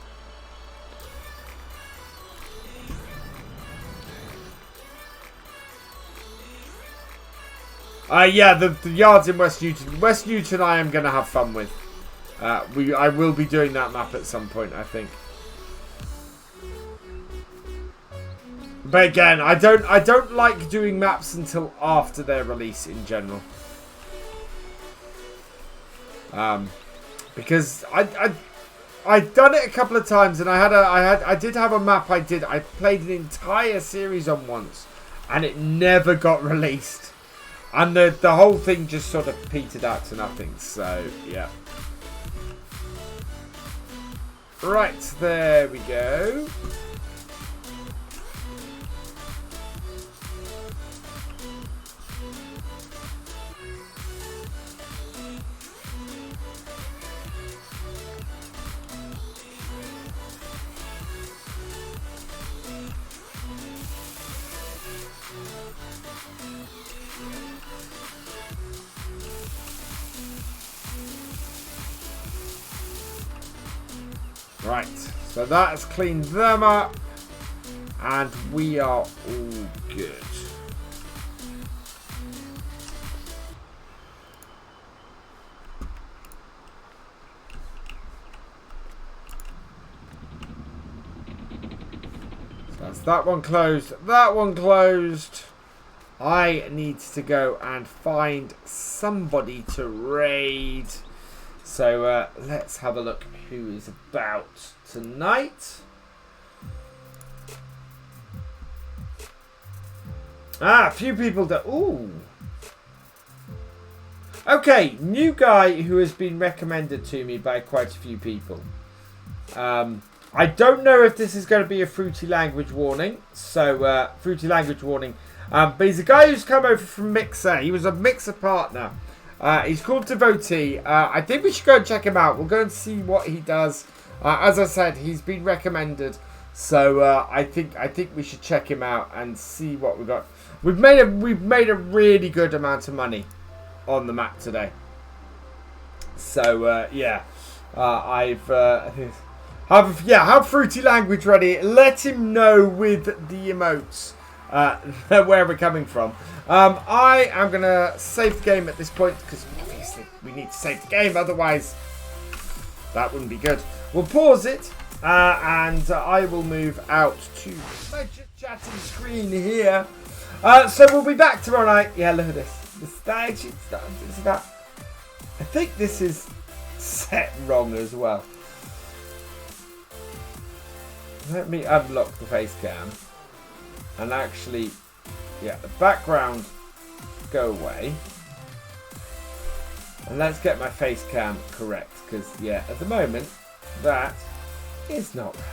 Yeah, the yards in West Newton. West Newton I am going to have fun with. I will be doing that map at some point, I think. But again, I don't like doing maps until after their release in general. Because I'd done it a couple of times, and I did have a map I played an entire series on once, and it never got released, and the whole thing just sort of petered out to nothing. So yeah. Right, there we go. Right, so that has cleaned them up, and we are all good. So that's that one closed, that one closed. I need to go and find somebody to raid. So let's have a look who is about tonight. A few people that... Ooh. Okay, new guy who has been recommended to me by quite a few people. I don't know if this is going to be a fruity language warning. So, fruity language warning. But he's a guy who's come over from Mixer. He was a Mixer partner. He's called Devotee. I think we should go and check him out. We'll go and see what he does. As I said, he's been recommended, so I think we should check him out and see what we got. We've made a really good amount of money on the map today. So yeah, have fruity language ready. Let him know with the emotes where we're coming from. I am going to save the game at this point, because obviously we need to save the game, otherwise that wouldn't be good. We'll pause it, and I will move out to the chatting screen here. So we'll be back tomorrow night. Yeah, look at this. The stage, I think this is set wrong as well. Let me unlock the face cam. And actually, yeah, the background go away. And let's get my face cam correct, because yeah, at the moment that is not right.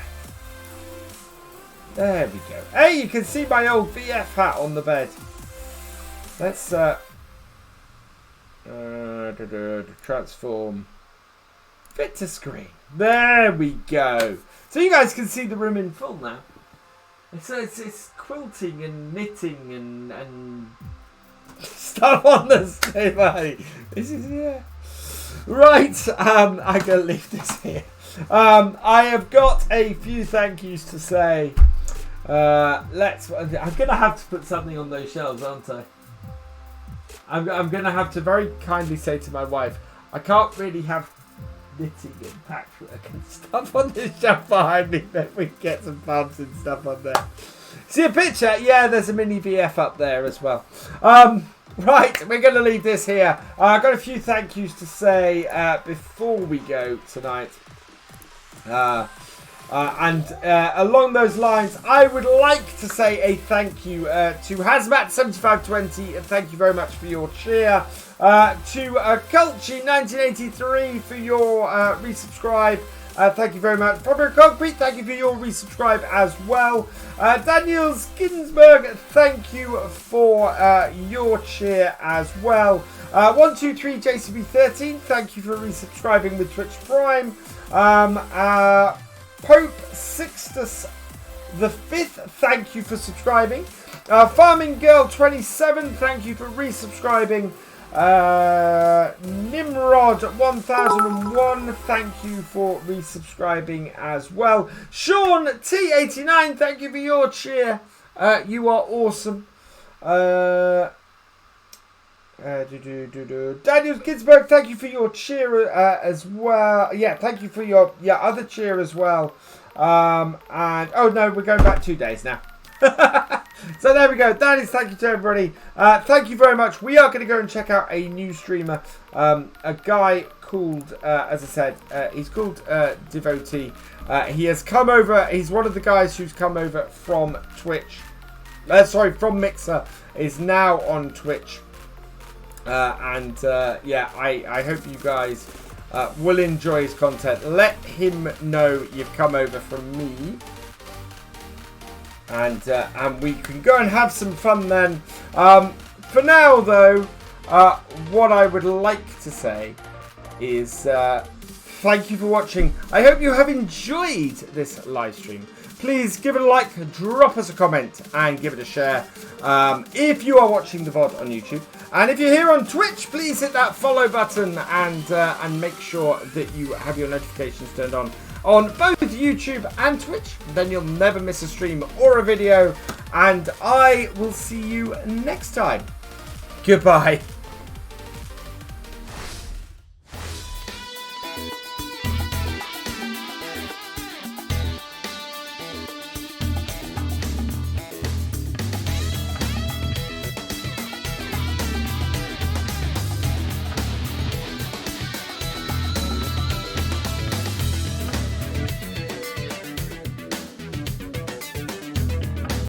There we go. Hey, you can see my old VF hat on the bed. Let's transform fit to screen. There we go. So you guys can see the room in full now. It's quilting and knitting and stuff on the stage. This is, yeah. Right, I'm going to leave this here. I have got a few thank yous to say. I'm going to have to put something on those shelves, aren't I? I'm going to have to very kindly say to my wife, I can't really have knitting and patchwork and stuff on this shelf behind me. Then we get some pumps and stuff on there. See a picture? Yeah, there's a mini VF up there as well. Right, we're going to leave this here. I've got a few thank yous to say before we go tonight. Along those lines, I would like to say a thank you to Hazmat7520. Thank you very much for your cheer. To Culchy1983 for your resubscribe. Thank you very much. Robert Concrete, thank you for your resubscribe as well. Daniel Skinsberg, thank you for your cheer as well. 123 JCB13, thank you for resubscribing with Twitch Prime. Pope Sixtus the 5th, thank you for subscribing. Farming Girl 27, thank you for resubscribing. Nimrod 1001, thank you for resubscribing as well. Sean T89, thank you for your cheer. You are awesome. Daniel Kidsberg, thank you for your cheer as well. Yeah, thank you for your other cheer as well. And oh no, we're going back 2 days now. So there we go. That is thank you to everybody. Thank you very much. We are going to go and check out a new streamer. A guy called, as I said, he's called Devotee. He has come over. He's one of the guys who's come over from Twitch. From Mixer. Is now on Twitch. Yeah, I hope you guys will enjoy his content. Let him know you've come over from me. And we can go and have some fun then. For now, though, what I would like to say is thank you for watching. I hope you have enjoyed this live stream. Please give it a like, drop us a comment, and give it a share. If you are watching the VOD on YouTube, and if you're here on Twitch, please hit that follow button and make sure that you have your notifications turned on both YouTube and Twitch. Then you'll never miss a stream or a video. And I will see you next time. Goodbye.